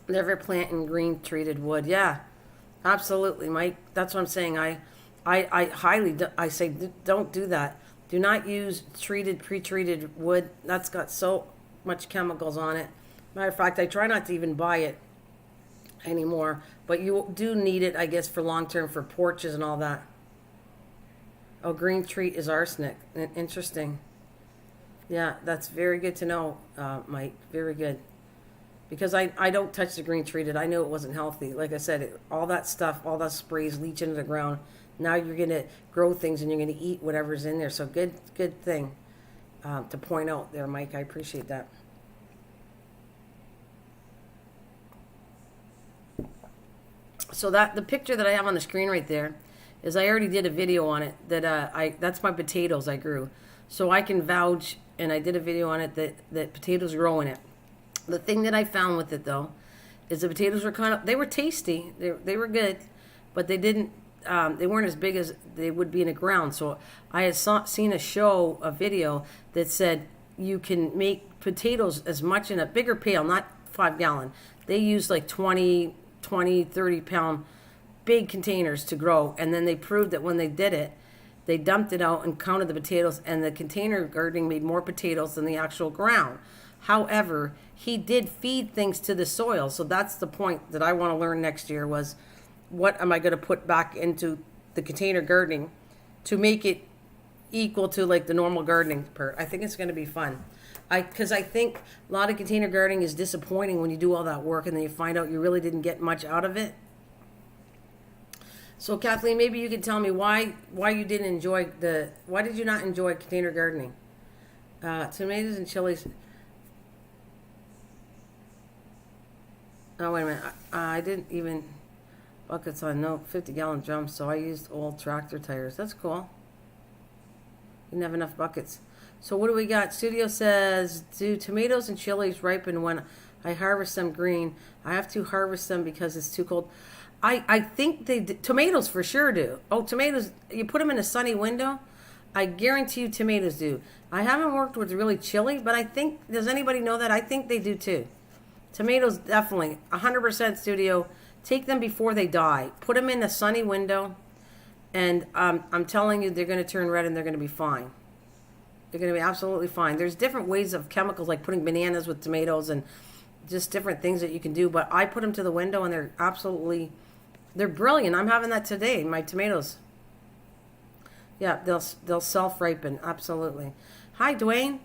Never plant in green treated wood. Yeah, absolutely, Mike. That's what I'm saying. I say don't do that. Do not use pre-treated wood. That's got so much chemicals on it. Matter of fact, I try not to even buy it anymore. But you do need it, I guess, for long term for porches and all that. Oh, green treat is arsenic. Interesting. Yeah, that's very good to know, Mike. Very good. Because I don't touch the green treated. I knew it wasn't healthy. Like I said, all that stuff, all that sprays leach into the ground. Now you're going to grow things and you're going to eat whatever's in there. So good thing to point out there, Mike. I appreciate that. So the picture that I have on the screen right there is I already did a video on it. That's my potatoes I grew. So I can vouch, and I did a video on it that potatoes grow in it. The thing that I found with it though is the potatoes were they were tasty. They were good, but they weren't as big as they would be in the ground. So I had seen a video that said you can make potatoes as much in a bigger pail, not 5 gallon. They use like 20, 30 pound big containers to grow. And then they proved that when they did it, they dumped it out and counted the potatoes, and the container gardening made more potatoes than the actual ground. However, he did feed things to the soil. So that's the point that I want to learn next year was what am I going to put back into the container gardening to make it equal to like the normal gardening part. I think it's going to be fun. Because I think a lot of container gardening is disappointing when you do all that work and then you find out you really didn't get much out of it. So Kathleen, maybe you could tell me why you didn't enjoy why did you not enjoy container gardening? Tomatoes and chilies. Oh, wait a minute. I didn't even buckets on 50-gallon drums, so I used old tractor tires. That's cool. Didn't have enough buckets. So what do we got? Studio says, do tomatoes and chilies ripen when I harvest them green? I have to harvest them because it's too cold. I think tomatoes for sure do. Oh, tomatoes, you put them in a sunny window, I guarantee you tomatoes do. I haven't worked with really chili, but I think, does anybody know that? I think they do too. Tomatoes, definitely. 100% studio. Take them before they die. Put them in a sunny window, and I'm telling you, they're going to turn red and they're going to be fine. They're going to be absolutely fine. There's different ways of chemicals, like putting bananas with tomatoes and just different things that you can do. But I put them to the window, and they're brilliant. I'm having that today, my tomatoes. Yeah, they'll self-ripen, absolutely. Hi, Dwayne.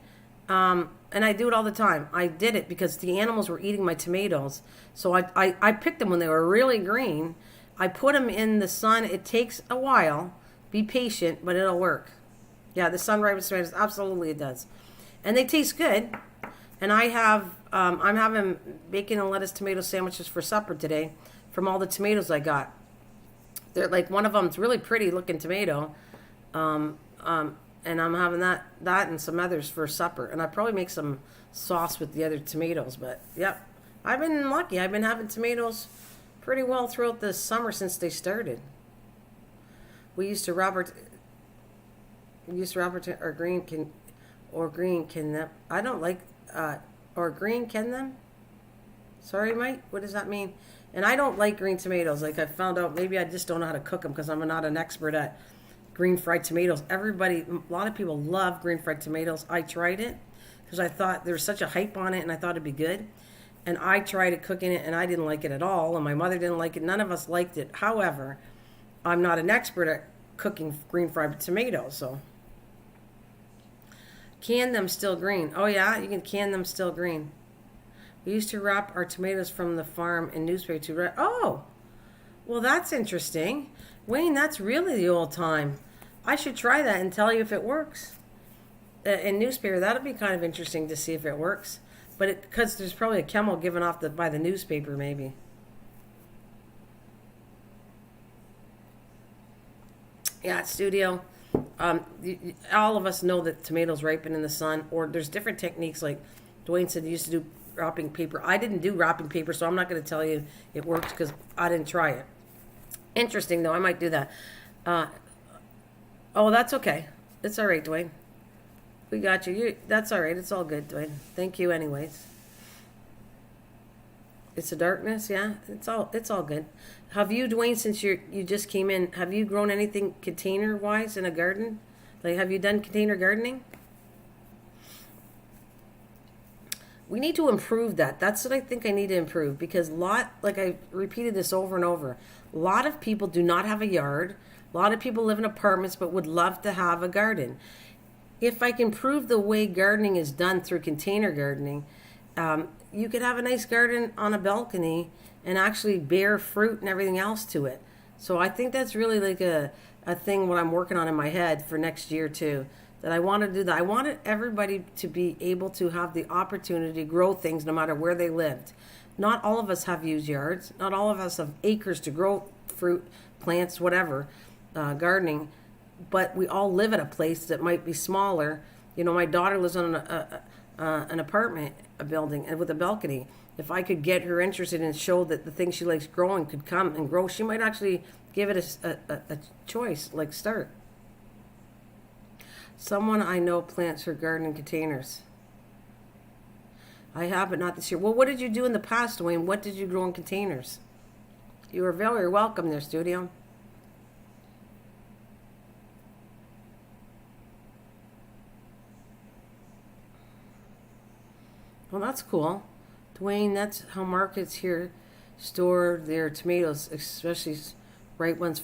And I do it all the time. I did it because the animals were eating my tomatoes. So I picked them when they were really green. I put them in the sun. It takes a while. Be patient, but it'll work. Yeah, the sun ripens tomatoes. Absolutely it does. And they taste good. And I'm having bacon and lettuce tomato sandwiches for supper today from all the tomatoes I got. They're like, one of them's really pretty looking tomato. And I'm having that and some others for supper. And I probably make some sauce with the other tomatoes. But, yep, I've been lucky. I've been having tomatoes pretty well throughout the summer since they started. We used to Robert or green can them. I don't like or green can them. Sorry, Mike. What does that mean? And I don't like green tomatoes. Like I found out, maybe I just don't know how to cook them because I'm not an expert at green fried tomatoes. Everybody, a lot of people love green fried tomatoes. I tried it because I thought there was such a hype on it and I thought it'd be good. And I tried it cooking it and I didn't like it at all. And my mother didn't like it. None of us liked it. However, I'm not an expert at cooking green fried tomatoes, so. Can them still green. Oh yeah, you can can them still green. We used to wrap our tomatoes from the farm in newspaper to oh, well that's interesting. Wayne, that's really the old time. I should try that and tell you if it works. In newspaper, that'll be kind of interesting to see if it works. But because there's probably a chemical given off by the newspaper maybe. Yeah, studio. All of us know that tomatoes ripen in the sun, or there's different techniques. Like Dwayne said, he used to do wrapping paper. I didn't do wrapping paper, so I'm not going to tell you it works because I didn't try it. Interesting, though. I might do that. Oh, that's okay. It's all right, Dwayne. We got you. That's all right. It's all good, Dwayne. Thank you anyways. It's a darkness, yeah. It's all good. Have you, Dwayne, since you just came in, have you grown anything container-wise in a garden? Like, have you done container gardening? We need to improve that. That's what I think I need to improve because like I repeated this over and over, a lot of people do not have a yard. A lot of people live in apartments but would love to have a garden. If I can improve the way gardening is done through container gardening, you could have a nice garden on a balcony and actually bear fruit and everything else to it. So I think that's really like a thing what I'm working on in my head for next year too. That I want to do that. I wanted everybody to be able to have the opportunity to grow things no matter where they lived. Not all of us have used yards. Not all of us have acres to grow fruit, plants, whatever, gardening. But we all live at a place that might be smaller. You know, my daughter lives on an apartment, a building, and with a balcony. If I could get her interested and show that the things she likes growing could come and grow, she might actually give it a choice, like start. Someone I know plants her garden in containers. I have, but not this year. Well, what did you do in the past, Dwayne? What did you grow in containers? You are very welcome there, studio. Well, that's cool. Dwayne, that's how markets here store their tomatoes, especially ripe ones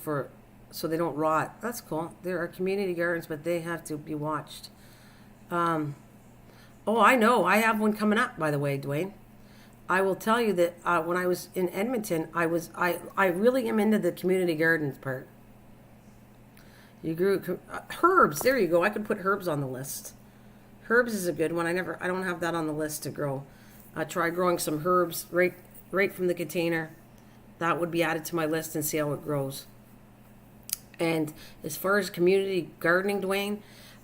so they don't rot. That's cool. There are community gardens, but they have to be watched. Oh, I know. I have one coming up, by the way, Dwayne. I will tell you that when I was in Edmonton, I really am into the community gardens part. You grew herbs. There you go. I could put herbs on the list. Herbs is a good one. I don't have that on the list to grow. Try growing some herbs right from the container. That would be added to my list and see how it grows. And as far as community gardening, Dwayne,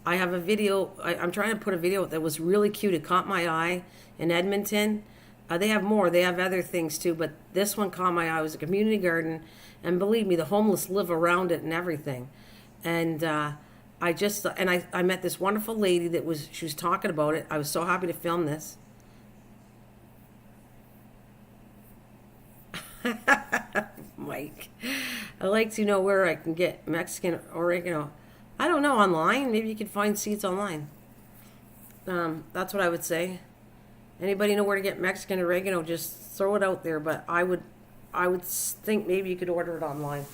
I have a video. I'm trying to put a video that was really cute. It caught my eye in Edmonton. They have more. They have other things too, but this one caught my eye. It was a community garden, and believe me, the homeless live around it and everything. And I met this wonderful lady she was talking about it. I was so happy to film this. Mike, I like to know where I can get Mexican oregano. I don't know, online. Maybe you can find seeds online. That's what I would say. Anybody know where to get Mexican oregano? Just throw it out there. But I would think maybe you could order it online.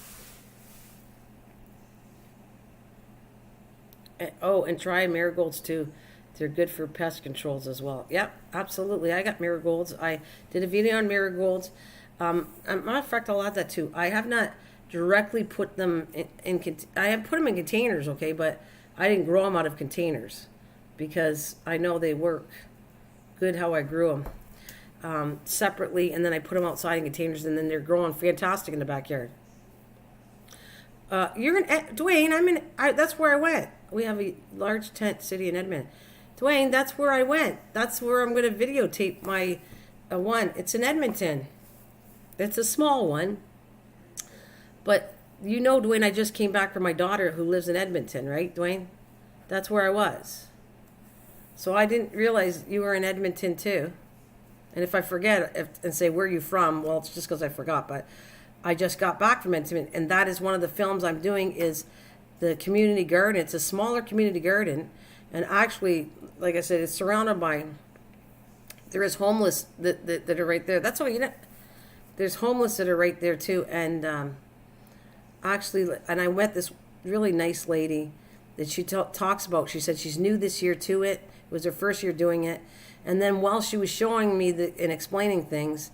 And try marigolds too. They're good for pest controls as well. Yep, absolutely. I got marigolds. I did a video on marigolds. Matter of fact, I'll add that too. I have not directly put them I have put them in containers, okay, but I didn't grow them out of containers because I know they work good how I grew them separately, and then I put them outside in containers, and then they're growing fantastic in the backyard. Dwayne, that's where I went. We have a large tent city in Edmonton. Dwayne, that's where I went. That's where I'm going to videotape my one. It's in Edmonton. It's a small one. But you know, Dwayne, I just came back from my daughter who lives in Edmonton, right, Dwayne? That's where I was. So I didn't realize you were in Edmonton too. And if I forget and say, where are you from? Well, it's just because I forgot. But I just got back from Edmonton. And that is one of the films I'm doing is the community garden. It's a smaller community garden, and actually, like I said, it's surrounded by. There is homeless that are right there. That's all you know. There's homeless that are right there too, and actually, and I met this really nice lady that she talks about. She said she's new this year to it. It was her first year doing it, and then while she was showing me and explaining things,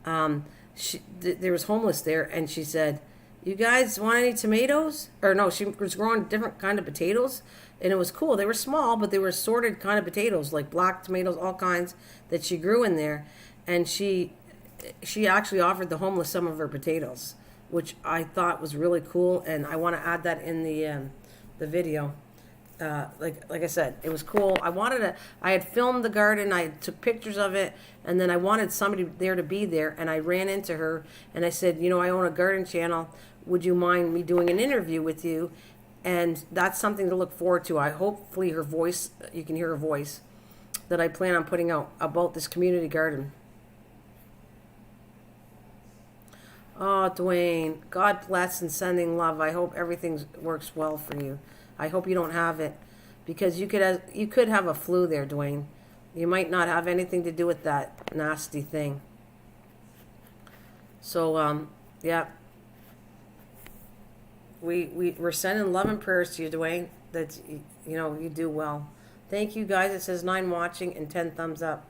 there was homeless there, and she said, "You guys want any tomatoes?" Or no, she was growing different kind of potatoes, and it was cool. They were small, but they were assorted kind of potatoes, like black tomatoes, all kinds that she grew in there, and she actually offered the homeless some of her potatoes, which I thought was really cool, and I want to add that in the video. Like I said, it was cool. I had filmed the garden, I took pictures of it, and then I wanted somebody there to be there, and I ran into her, and I said, you know, I own a garden channel. Would you mind me doing an interview with you? And that's something to look forward to. Hopefully her voice, you can hear her voice, that I plan on putting out about this community garden. Oh, Dwayne, God bless and sending love. I hope everything works well for you. I hope you don't have it, because you could have a flu there, Dwayne. You might not have anything to do with that nasty thing. So, yeah. We're sending love and prayers to you, Dwayne, that, you know, you do well. Thank you, guys. It says 9 watching and 10 thumbs up.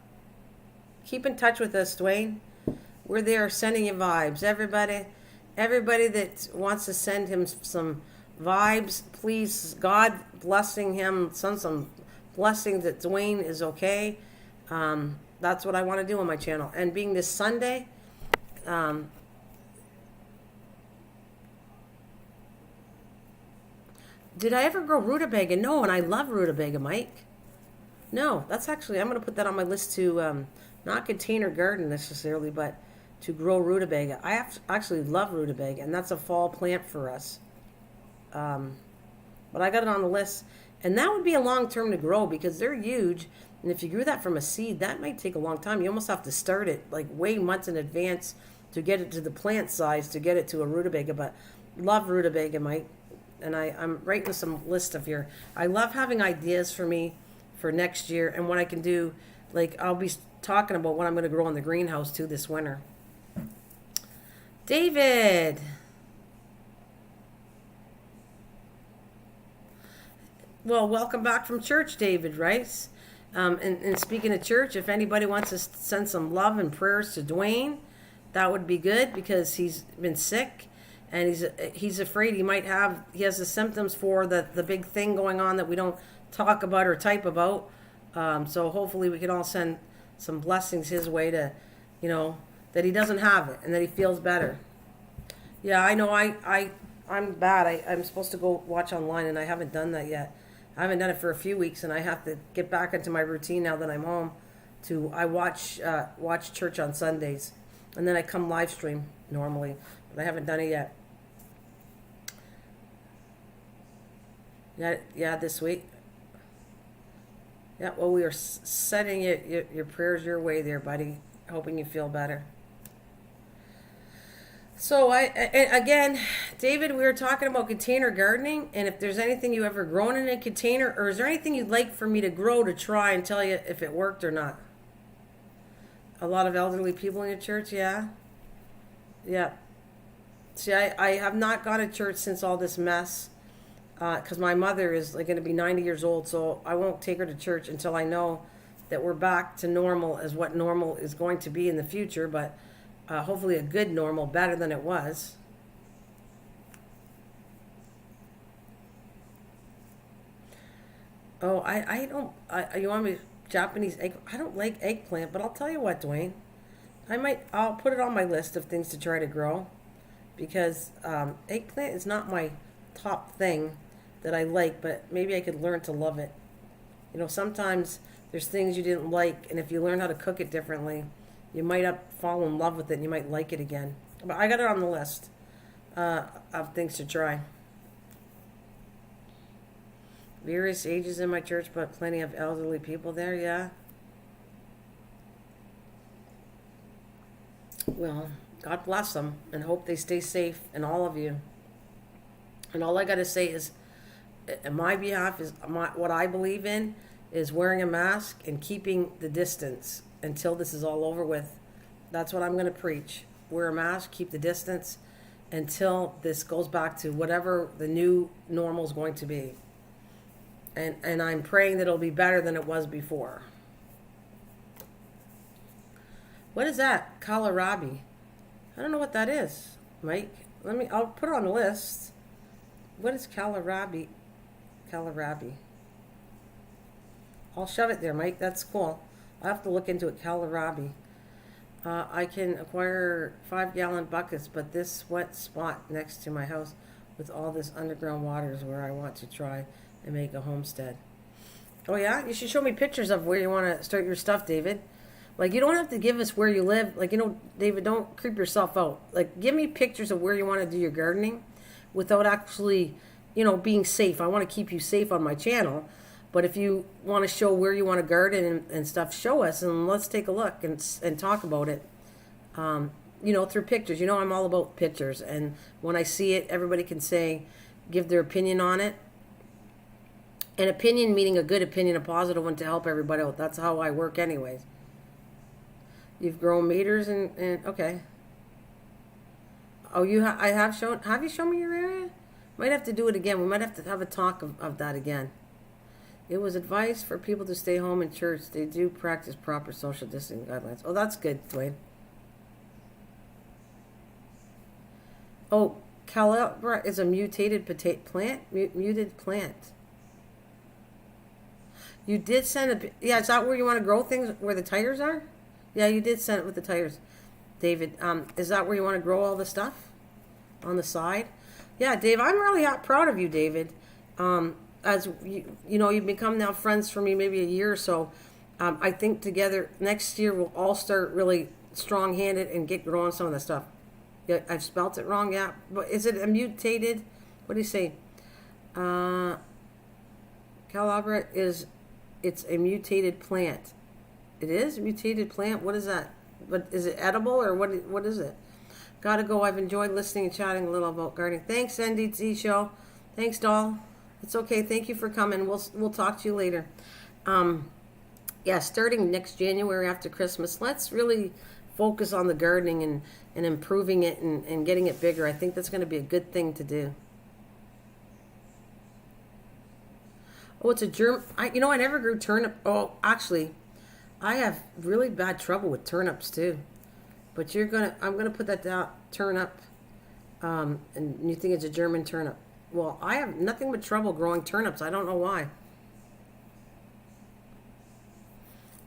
Keep in touch with us, Dwayne. We're there sending you vibes. Everybody that wants to send him some vibes, please, God blessing him, send some blessings that Dwayne is okay. That's what I want to do on my channel. And being this Sunday, did I ever grow rutabaga? No, and I love rutabaga, Mike. No, that's actually, I'm going to put that on my list to, not container garden necessarily, but to grow rutabaga. I actually love rutabaga, and that's a fall plant for us. But I got it on the list, and that would be a long term to grow because they're huge. And if you grew that from a seed, that might take a long time. You almost have to start it like way months in advance to get it to the plant size to get it to a rutabaga. But love rutabaga, Mike. And I'm writing some list of here. I love having ideas for me for next year and what I can do. Like I'll be talking about what I'm going to grow in the greenhouse too this winter. David. Well, welcome back from church, David Rice. And speaking of church, if anybody wants to send some love and prayers to Dwayne, that would be good because he's been sick and he's afraid he has the symptoms for the big thing going on that we don't talk about or type about. So hopefully we can all send some blessings his way to, you know, that he doesn't have it and that he feels better. Yeah, I know I'm bad. I'm supposed to go watch online and I haven't done that yet. I haven't done it for a few weeks and I have to get back into my routine now that I'm home. I watch church on Sundays and then I come live stream normally, but I haven't done it yet. Yeah, this week. Yeah, well, we are sending your prayers your way there, buddy. Hoping you feel better. So again, David, we were talking about container gardening, and if there's anything you ever grown in a container, or is there anything you'd like for me to grow to try and tell you if it worked or not? A lot of elderly people in your church, yeah? Yeah. See, I have not gone to church since all this mess, because my mother is going to be 90 years old, so I won't take her to church until I know that we're back to normal as what normal is going to be in the future, but hopefully a good normal, better than it was. Oh, I don't, you want me Japanese egg? I don't like eggplant, but I'll tell you what, Dwayne. I'll put it on my list of things to try to grow because eggplant is not my top thing that I like, but maybe I could learn to love it. You know, sometimes there's things you didn't like, and if you learn how to cook it differently, you might fall in love with it and you might like it again. But I got it on the list of things to try. Various ages in my church, but plenty of elderly people there, yeah. Well, God bless them and hope they stay safe and all of you. And all I got to say is in my behalf is what I believe in is wearing a mask and keeping the distance until this is all over with. That's what I'm going to preach. Wear a mask, keep the distance until this goes back to whatever the new normal is going to be. And I'm praying that it'll be better than it was before. What is that? Kohlrabi. I don't know what that is, Mike. I'll put it on the list. What is kohlrabi? Kohlrabi. I'll shove it there, Mike. That's cool. I'll have to look into it. Kohlrabi. I can acquire 5-gallon buckets, but this wet spot next to my house with all this underground water is where I want to try and make a homestead. Oh yeah? You should show me pictures of where you want to start your stuff, David. Like, you don't have to give us where you live. Like, David, don't creep yourself out. Like, give me pictures of where you want to do your gardening without actually, being safe. I want to keep you safe on my channel. But if you want to show where you want to garden and stuff, show us and let's take a look and talk about it, through pictures. I'm all about pictures. And when I see it, everybody can give their opinion on it. An opinion meaning a good opinion, a positive one to help everybody out. That's how I work anyways. You've grown meters and okay. Oh, have you shown me your area? Might have to do it again. We might have to have a talk of that again. It was advice for people to stay home in church. They do practice proper social distancing guidelines. Oh, that's good, Dwayne. Oh, Calabra is a mutated plant. Muted plant. You did send yeah, is that where you want to grow things, where the tires are? Yeah, you did send it with the tires, David. Is that where you want to grow all the stuff? On the side? Yeah, Dave, I'm really proud of you, David. As you've become now friends for me maybe a year or so. I think together next year we'll all start really strong-handed and get growing some of the stuff. Yeah, I've spelt it wrong, yeah. But is it a mutated, what do you say? Calabra it's a mutated plant. It is a mutated plant? What is that? But is it edible or what is it? Gotta go. I've enjoyed listening and chatting a little about gardening. Thanks, NDT Show. Thanks, Doll. It's okay. Thank you for coming. We'll talk to you later. Starting next January after Christmas, let's really focus on the gardening and improving it and getting it bigger. I think that's going to be a good thing to do. Oh, it's a germ. I never grew turnip. Oh, actually, I have really bad trouble with turnips too. But I'm gonna put that down, turnip. And you think it's a German turnip. Well, I have nothing but trouble growing turnips. I don't know why.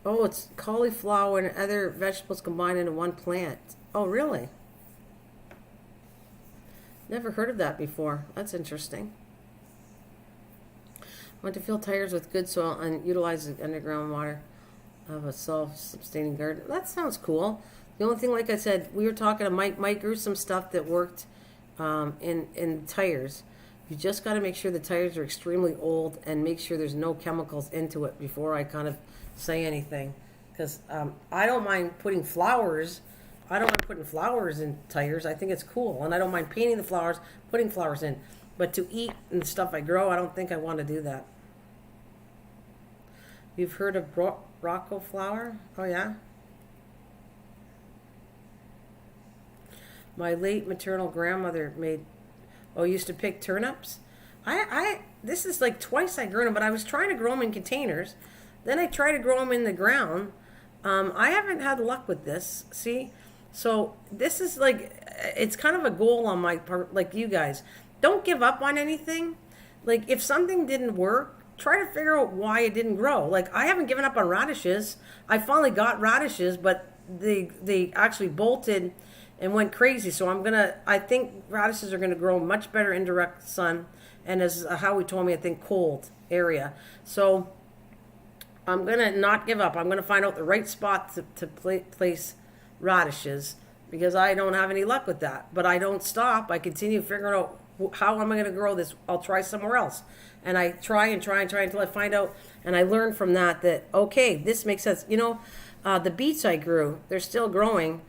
Oh, it's cauliflower and other vegetables combined into one plant. Oh, really? Never heard of that before. That's interesting. Want to fill tires with good soil and utilize the underground water of a self-sustaining garden. That sounds cool. The only thing, like I said, we were talking to Mike. Mike grew some stuff that worked in tires. You just got to make sure the tires are extremely old and make sure there's no chemicals into it before I kind of say anything. Because I don't mind putting flowers. I don't mind putting flowers in tires. I think it's cool. And I don't mind painting the flowers, putting flowers in. But to eat and stuff I grow, I don't think I want to do that. You've heard of Rocco flower? Oh, yeah? My late maternal grandmother used to pick turnips. This is like twice I grew them, but I was trying to grow them in containers. Then I tried to grow them in the ground. I haven't had luck with this, see? So this is it's kind of a goal on my part, like you guys. Don't give up on anything. Like, if something didn't work, try to figure out why it didn't grow. Like, I haven't given up on radishes. I finally got radishes, but they actually bolted and went crazy. So I think radishes are gonna grow much better in direct sun, and as Howie told me, I think cold area. So I'm gonna not give up. I'm gonna find out the right spot to place radishes, because I don't have any luck with that. But I don't stop. I continue figuring out how am I going to grow this. I'll try somewhere else. And I try until I find out. And I learn from that, okay, this makes sense. The beets I grew, they're still growing.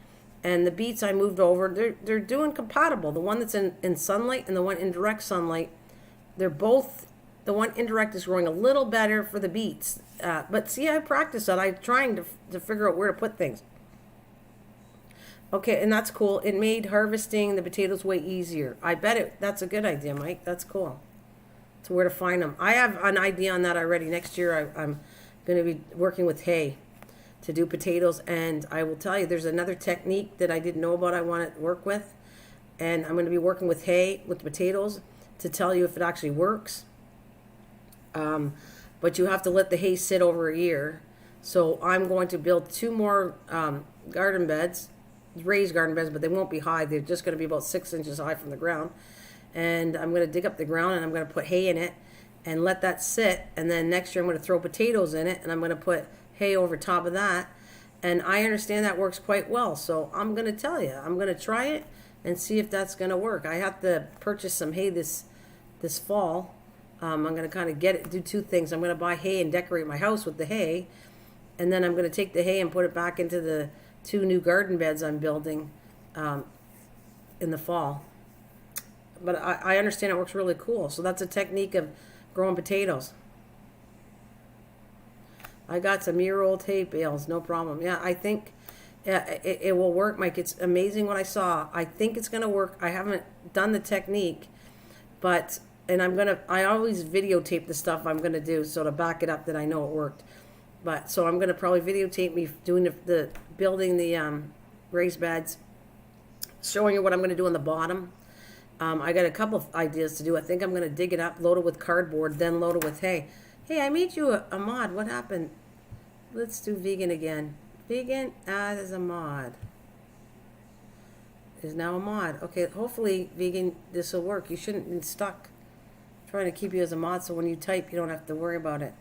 And the beets I moved over, they're doing compatible. The one that's in sunlight and the one in direct sunlight, they're both the one indirect is growing a little better for the beets. But see, I practice that. I'm trying to figure out where to put things. Okay, and that's cool. It made harvesting the potatoes way easier. I bet it. That's a good idea, Mike. That's cool. To where to find them. I have an idea on that already. Next year, I'm going to be working with hay to do potatoes. And I will tell you, there's another technique that I didn't know about I want to work with. And I'm going to be working with hay with the potatoes to tell you if it actually works. But you have to let the hay sit over a year. So I'm going to build 2 more garden beds, raised garden beds, but they won't be high. They're just going to be about 6 inches high from the ground. And I'm going to dig up the ground and I'm going to put hay in it and let that sit. And then next year I'm going to throw potatoes in it and I'm going to put hay over top of that. And I understand that works quite well. So I'm going to tell you, I'm going to try it and see if that's going to work. I have to purchase some hay this fall. I'm going to kind of do 2 things. I'm going to buy hay and decorate my house with the hay. And then I'm going to take the hay and put it back into the 2 new garden beds I'm building in the fall. But I understand it works really cool. So that's a technique of growing potatoes. I got some year-old hay bales, no problem. Yeah, I think it will work, Mike. It's amazing what I saw. I think it's going to work. I haven't done the technique, but, and I always videotape the stuff I'm going to do so to back it up that I know it worked. But, so I'm going to probably videotape me doing the building the raised beds, showing you what I'm going to do on the bottom. I got a couple of ideas to do. I think I'm going to dig it up, load it with cardboard, then load it with hay. Hey, I made you a mod. What happened? Let's do vegan again. Vegan, there's a mod. There's now a mod. Okay, hopefully, vegan, this will work. You shouldn't be stuck. I'm trying to keep you as a mod so when you type, you don't have to worry about it.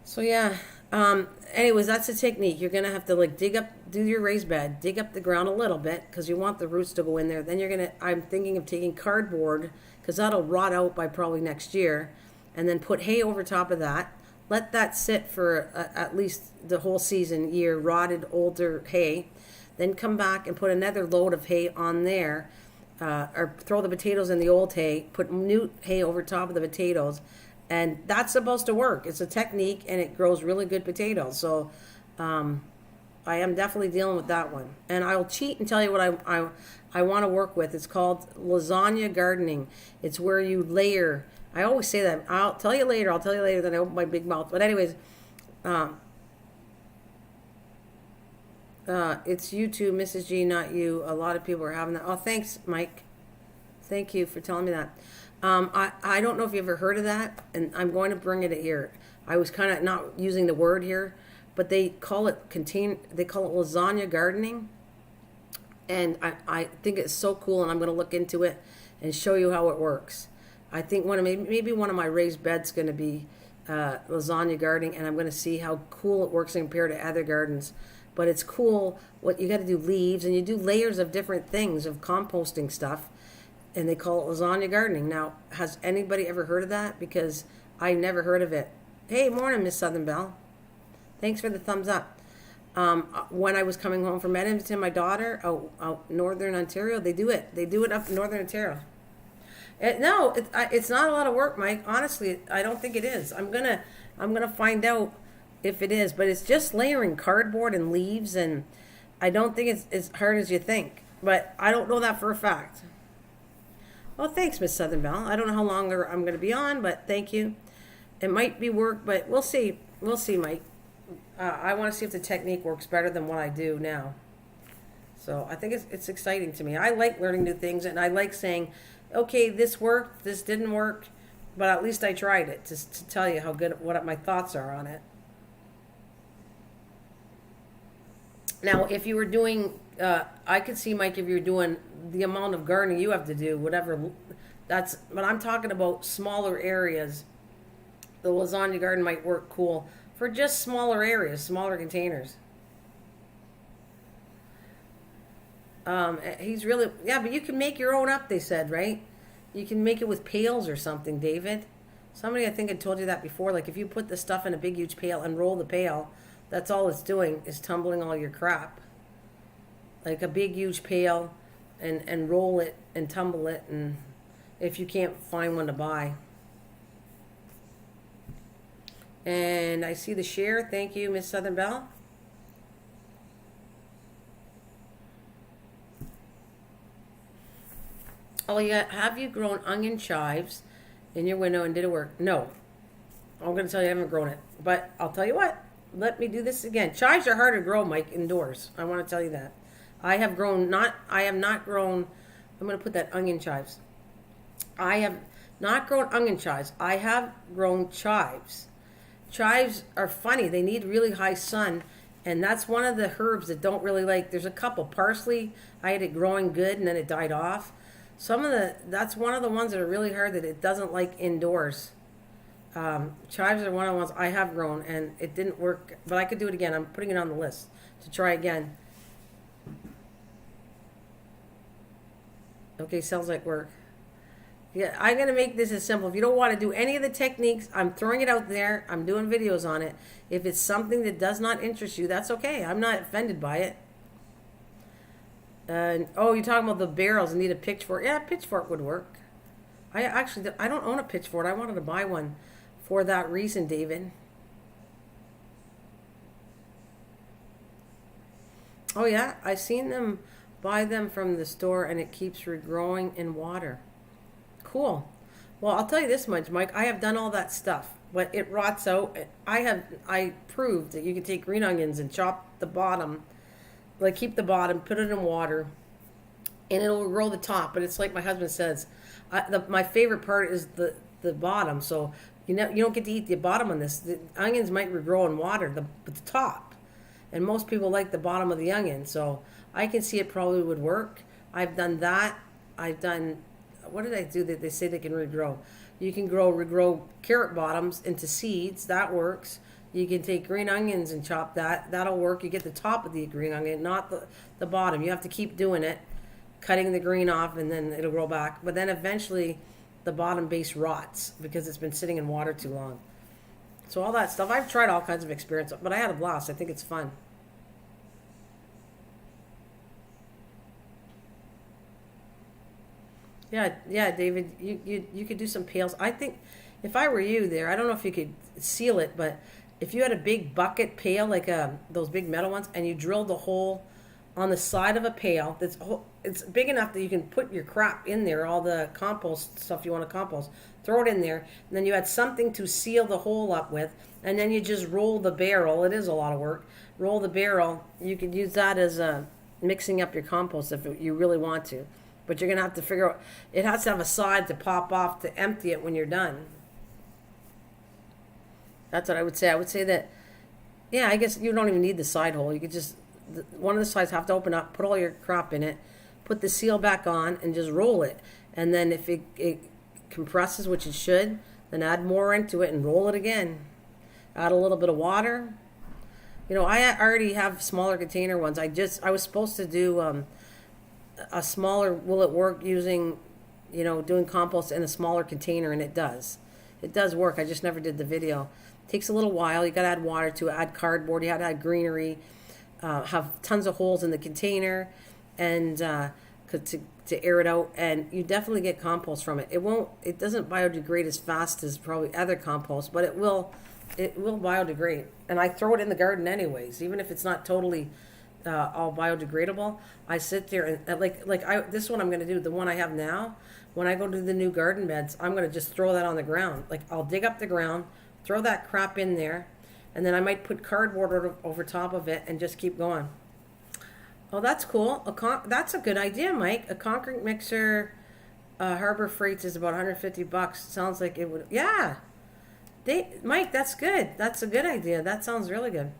So, yeah. Anyways, that's a technique. You're going to have to do your raised bed, dig up the ground a little bit because you want the roots to go in there. Then I'm thinking of taking cardboard because that'll rot out by probably next year, and then put hay over top of that. Let that sit for at least the whole year, rotted older hay. Then come back and put another load of hay on there, or throw the potatoes in the old hay, put new hay over top of the potatoes. And that's supposed to work. It's a technique, and it grows really good potatoes. So I am definitely dealing with that one. And I'll cheat and tell you what I want to work with. It's called lasagna gardening. It's where you layer. I always say that. I'll tell you later. Then I open my big mouth. But anyways, it's you too, Mrs. G, not you. A lot of people are having that. Oh, thanks, Mike. Thank you for telling me that. I don't know if you ever heard of that, and I'm going to bring it here. I was kind of not using the word here, but they call it lasagna gardening, and I think it's so cool, and I'm going to look into it and show you how it works. I think maybe one of my raised beds going to be lasagna gardening, and I'm going to see how cool it works compared to other gardens. But it's cool. What you got to do leaves, and you do layers of different things of composting stuff. And they call it lasagna gardening. Now, has anybody ever heard of that? Because I never heard of it. Hey, morning, Miss Southern Belle. Thanks for the thumbs up. When I was coming home from Edmonton, my daughter, out Northern Ontario, they do it. They do it up in Northern Ontario. It's not a lot of work, Mike. Honestly, I don't think it is. I'm gonna find out if it is. But it's just layering cardboard and leaves, and I don't think it's as hard as you think. But I don't know that for a fact. Well, thanks, Miss Southern Belle. I don't know how long I'm going to be on, but thank you. It might be work, but we'll see. We'll see, Mike. I want to see if the technique works better than what I do now. So I think it's exciting to me. I like learning new things, and I like saying, okay, this worked, this didn't work, but at least I tried it to tell you how good, what my thoughts are on it. Now, if you were doing, I could see, Mike, if you're doing the amount of gardening you have to do, whatever, but I'm talking about smaller areas. The lasagna garden might work cool for just smaller areas, smaller containers. He's really, yeah, but you can make your own up, they said, right? You can make it with pails or something, David. Somebody, I think, had told you that before. Like, if you put the stuff in a big, huge pail and roll the pail, that's all it's doing is tumbling all your crap. Like a big, huge pail and roll it and tumble it, and if you can't find one to buy. And I see the share. Thank you, Miss Southern Belle. Oh, yeah. Have you grown onion chives in your window and did it work? No. I'm going to tell you I haven't grown it. But I'll tell you what. Let me do this again. Chives are hard to grow, Mike, indoors. I want to tell you that. I have not grown, I'm going to put that onion chives. I have not grown onion chives. I have grown chives. Chives are funny. They need really high sun. And that's one of the herbs that don't really like, there's a couple. Parsley, I had it growing good and then it died off. That's one of the ones that are really hard that it doesn't like indoors. Chives are one of the ones I have grown and it didn't work, but I could do it again. I'm putting it on the list to try again. Okay, sounds like work. Yeah, I'm going to make this as simple. If you don't want to do any of the techniques, I'm throwing it out there. I'm doing videos on it. If it's something that does not interest you, that's okay. I'm not offended by it. Oh, you're talking about the barrels and need a pitchfork. Yeah, a pitchfork would work. I don't own a pitchfork. I wanted to buy one for that reason, David. Oh, yeah, I've seen them buy them from the store and it keeps regrowing in water. Cool. Well, I'll tell you this much, Mike. I have done all that stuff, but it rots out. I proved that you can take green onions and chop the bottom, like keep the bottom, put it in water, and it'll grow the top. But it's like my husband says, my favorite part is the bottom. So you don't get to eat the bottom on this. The onions might regrow in water, but the top, and most people like the bottom of the onion. So I can see it probably would work. I've done that. What did I do that they say they can regrow? You can regrow carrot bottoms into seeds. That works. You can take green onions and chop that. That'll work. You get the top of the green onion, not the bottom. You have to keep doing it, cutting the green off, and then it'll grow back. But then eventually the bottom base rots because it's been sitting in water too long. So all that stuff. I've tried all kinds of experience, but I had a blast. I think it's fun. Yeah, David, you could do some pails. I think if I were you there, I don't know if you could seal it, but if you had a big bucket pail, like those big metal ones, and you drilled a hole on the side of a pail, it's big enough that you can put your crap in there, all the compost stuff you want to compost, throw it in there, and then you had something to seal the hole up with, and then you just roll the barrel. It is a lot of work. Roll the barrel. You could use that as mixing up your compost if you really want to. But you're going to have to figure out, it has to have a side to pop off to empty it when you're done. That's what I would say. I would say that, yeah, I guess you don't even need the side hole. You could just, one of the sides have to open up, put all your crop in it, put the seal back on, and just roll it. And then if it compresses, which it should, then add more into it and roll it again. Add a little bit of water. I already have smaller container ones. I was supposed to do a smaller, will it work using, doing compost in a smaller container, and it does. It does work. I just never did the video. It takes a little while. You got to add water to it, add cardboard. You have to add greenery, have tons of holes in the container, and to air it out. And you definitely get compost from it. It doesn't biodegrade as fast as probably other compost, but it will biodegrade. And I throw it in the garden anyways, even if it's not totally all biodegradable. I sit there and this one I'm going to do, the one I have now, when I go to the new garden beds, I'm going to just throw that on the ground. Like, I'll dig up the ground, throw that crap in there, and then I might put cardboard over top of it and just keep going. Oh, that's cool. That's a good idea, Mike. A concrete mixer, Harbor Freights is about $150. Sounds like it would. Yeah. Mike, that's good. That's a good idea. That sounds really good.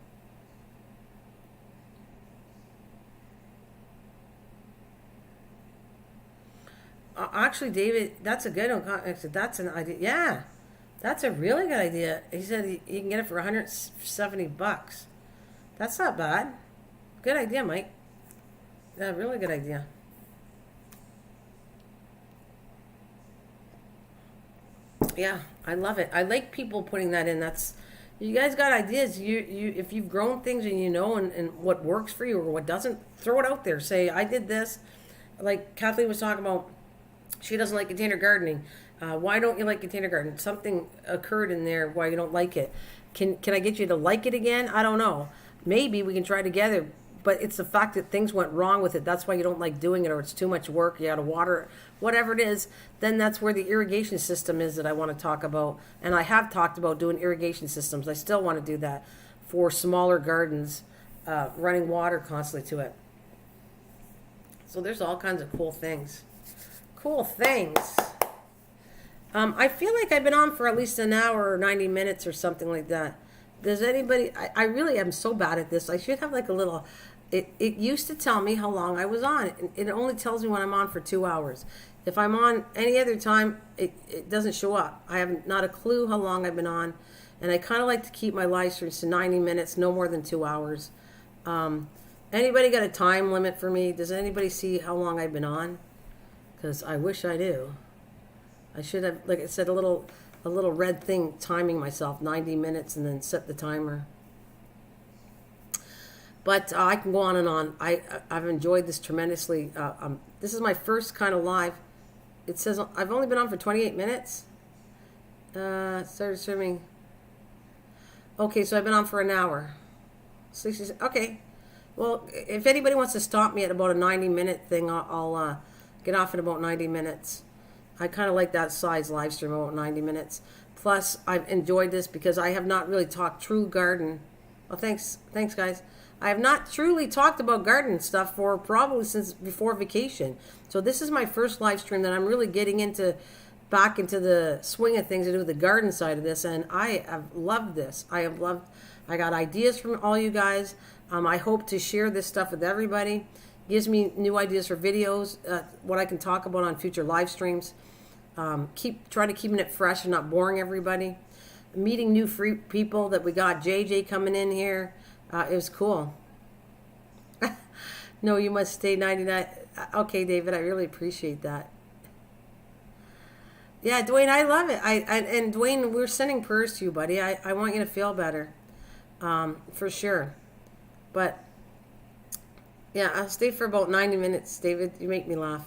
Actually, David, that's a good one. That's an idea. Yeah, that's a really good idea. He said you can get it for $170. That's not bad. Good idea, Mike. Yeah, really good idea. Yeah, I love it. I like people putting that in. You guys got ideas. You if you've grown things and and what works for you or what doesn't, throw it out there. Say, I did this. Like Kathleen was talking about, she doesn't like container gardening. Why don't you like container gardening? Something occurred in there why you don't like it. Can I get you to like it again? I don't know. Maybe we can try together. But it's the fact that things went wrong with it. That's why you don't like doing it, or it's too much work. You got to water it, whatever it is. Then that's where the irrigation system is that I want to talk about. And I have talked about doing irrigation systems. I still want to do that for smaller gardens, running water constantly to it. So there's all kinds of cool things. Cool things. I feel like I've been on for at least an hour or 90 minutes or something like that. Does anybody, I really am so bad at this. I should have like a little, it used to tell me how long I was on. It only tells me when I'm on for 2 hours. If I'm on any other time, it doesn't show up. I have not a clue how long I've been on. And I kind of like to keep my live streams to 90 minutes, no more than 2 hours. Anybody got a time limit for me? Does anybody see how long I've been on? Because I wish I do. I should have, like I said, a little red thing timing myself, 90 minutes, and then set the timer. But I can go on and on. I've enjoyed this tremendously. This is my first kind of live. It says I've only been on for 28 minutes. Started streaming. Okay, so I've been on for an hour. 60, okay. Well, if anybody wants to stop me at about a 90-minute thing, I'll get off in about 90 minutes. I kind of like that size live stream, about 90 minutes. Plus, I've enjoyed this because I have not really talked true garden. Oh, thanks, guys. I have not truly talked about garden stuff for probably since before vacation. So this is my first live stream that I'm really getting back into the swing of things to do with the garden side of this, and I have loved this. I got ideas from all you guys. I hope to share this stuff with everybody. Gives me new ideas for videos, what I can talk about on future live streams. Try to keeping it fresh and not boring everybody. Meeting new free people that we got. JJ coming in here. It was cool. No, you must stay 99. Okay, David, I really appreciate that. Yeah, Dwayne, I love it. And Dwayne, we're sending prayers to you, buddy. I want you to feel better, for sure. But yeah, I'll stay for about 90 minutes, David. You make me laugh,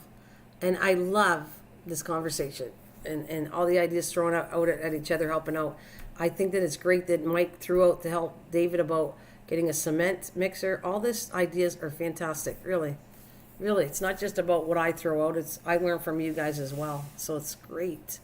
and I love this conversation and all the ideas thrown out at each other, helping out. I think that it's great that Mike threw out to help David about getting a cement mixer. All these ideas are fantastic, really. Really, it's not just about what I throw out. I learn from you guys as well, so it's great.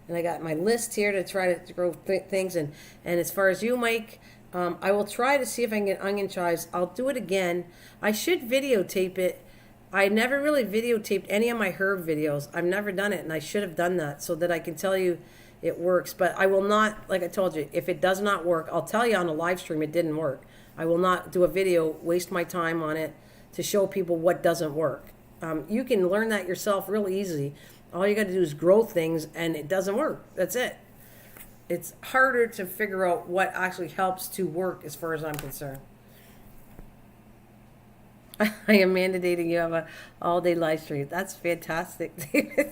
And I got my list here to try to grow things. And as far as you, Mike, I will try to see if I can get onion chives. I'll do it again. I should videotape it. I never really videotaped any of my herb videos. I've never done it, and I should have done that so that I can tell you it works. But I will not, like I told you, if it does not work, I'll tell you on a live stream it didn't work. I will not do a video, waste my time on it to show people what doesn't work. You can learn that yourself really easy. All you got to do is grow things, and it doesn't work. That's it. It's harder to figure out what actually helps to work as far as I'm concerned. I am mandating you have a all-day live stream. That's fantastic, David.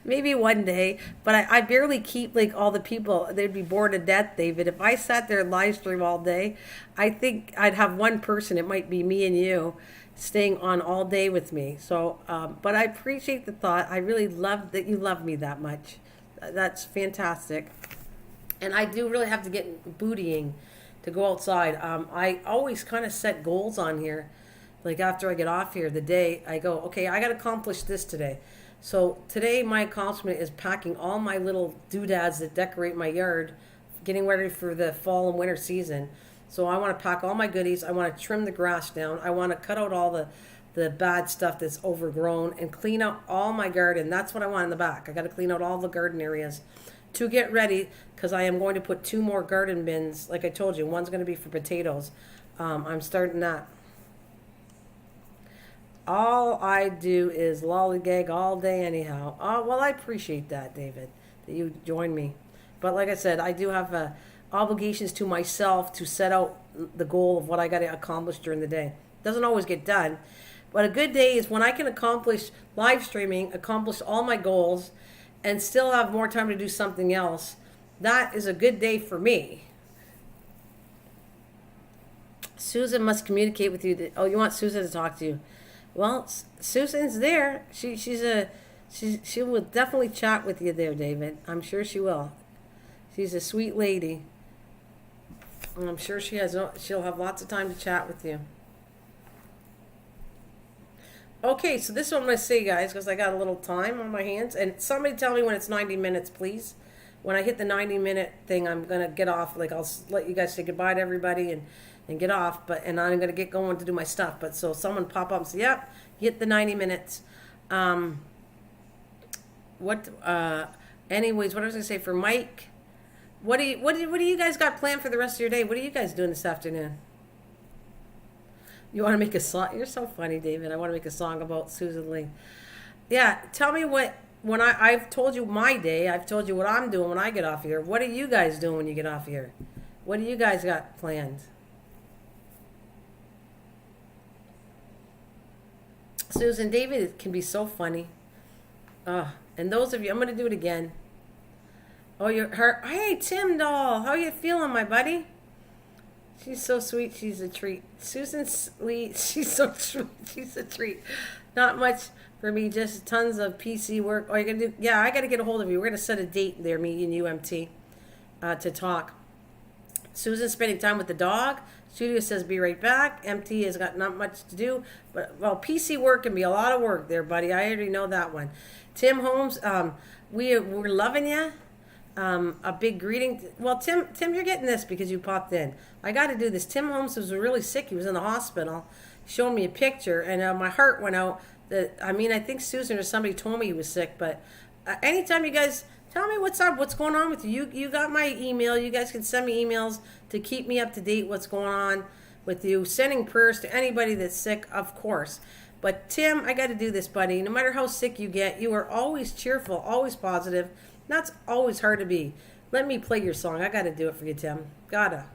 Maybe one day, but I barely keep like all the people. They'd be bored to death, David. If I sat there and live stream all day, I think I'd have one person. It might be me and you staying on all day with me. So, but I appreciate the thought. I really love that you love me that much. That's fantastic. And I do really have to get bootying to go outside. I always kind of set goals on here. Like after I get off here the day, I go, okay, I got to accomplish this today. So today my accomplishment is packing all my little doodads that decorate my yard, getting ready for the fall and winter season. So I want to pack all my goodies. I want to trim the grass down. I want to cut out all the bad stuff that's overgrown and clean out all my garden. That's what I want in the back. I got to clean out all the garden areas to get ready, because I am going to put 2 more garden bins. Like I told you, one's going to be for potatoes. I'm starting that. All I do is lollygag all day anyhow. Oh, well, I appreciate that, David, that you joined me. But like I said, I do have obligations to myself to set out the goal of what I got to accomplish during the day. Doesn't always get done. But a good day is when I can accomplish live streaming, accomplish all my goals, and still have more time to do something else. That is a good day for me. Susan must communicate with you. Oh, you want Susan to talk to you? Well, Susan's there. She will definitely chat with you there, David. I'm sure she will. She's a sweet lady. And I'm sure she'll have lots of time to chat with you. Okay, so this is what I'm going to say, guys, because I got a little time on my hands. And somebody tell me when it's 90 minutes, please. When I hit the 90-minute thing, I'm going to get off. Like, I'll let you guys say goodbye to everybody and get off. And I'm going to get going to do my stuff. But so someone pop up and say, yep, hit the 90 minutes. Anyways, what I was going to say for Mike, what do you guys got planned for the rest of your day? What are you guys doing this afternoon? You want to make a song? You're so funny, David. I want to make a song about Susan Lee. Yeah, tell me when I've told you my day. I've told you what I'm doing when I get off here. What are you guys doing when you get off here? What do you guys got planned? Susan, David can be so funny. And those of you, I'm going to do it again. Oh, hey, Tim doll. How you feeling, my buddy? She's so sweet. She's a treat. Susan's sweet. She's so sweet. She's a treat. Not much for me. Just tons of PC work. Oh, you're gonna do? Yeah, I got to get a hold of you. We're gonna set a date there, me and UMT, to talk. Susan's spending time with the dog. Studio says be right back. MT has got not much to do, but well, PC work can be a lot of work there, buddy. I already know that one. Tim Holmes, we're loving you. A big greeting. Well, Tim, you're getting this because you popped in. I got to do this. Tim Holmes was really sick. He was in the hospital. He showed me a picture, and my heart went out. I think Susan or somebody told me he was sick. But anytime you guys tell me what's up, what's going on with you. You got my email. You guys can send me emails to keep me up to date. What's going on with you? Sending prayers to anybody that's sick, of course. But Tim, I got to do this, buddy. No matter how sick you get, you are always cheerful, always positive. That's always hard to be. Let me play your song. I got to do it for you, Tim. Gotta.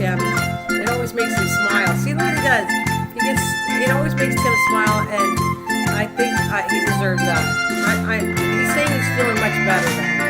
It always makes him smile. See what he does? It always makes Tim smile, and I think he deserves that. He's saying he's feeling much better now.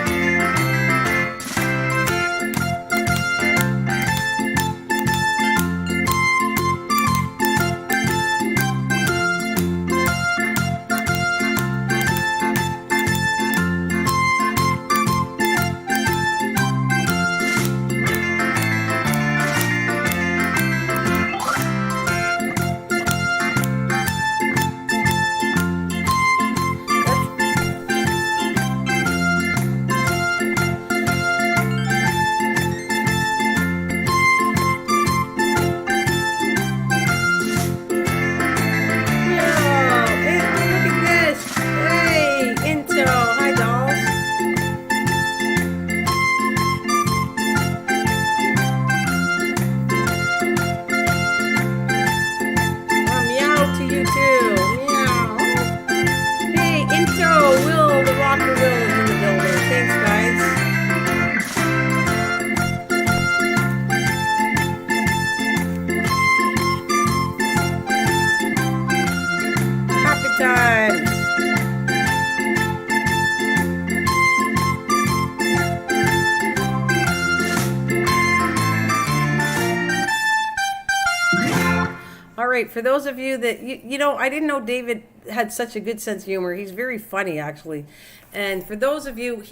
For those of you that, I didn't know David had such a good sense of humor. He's very funny, actually. And for those of you,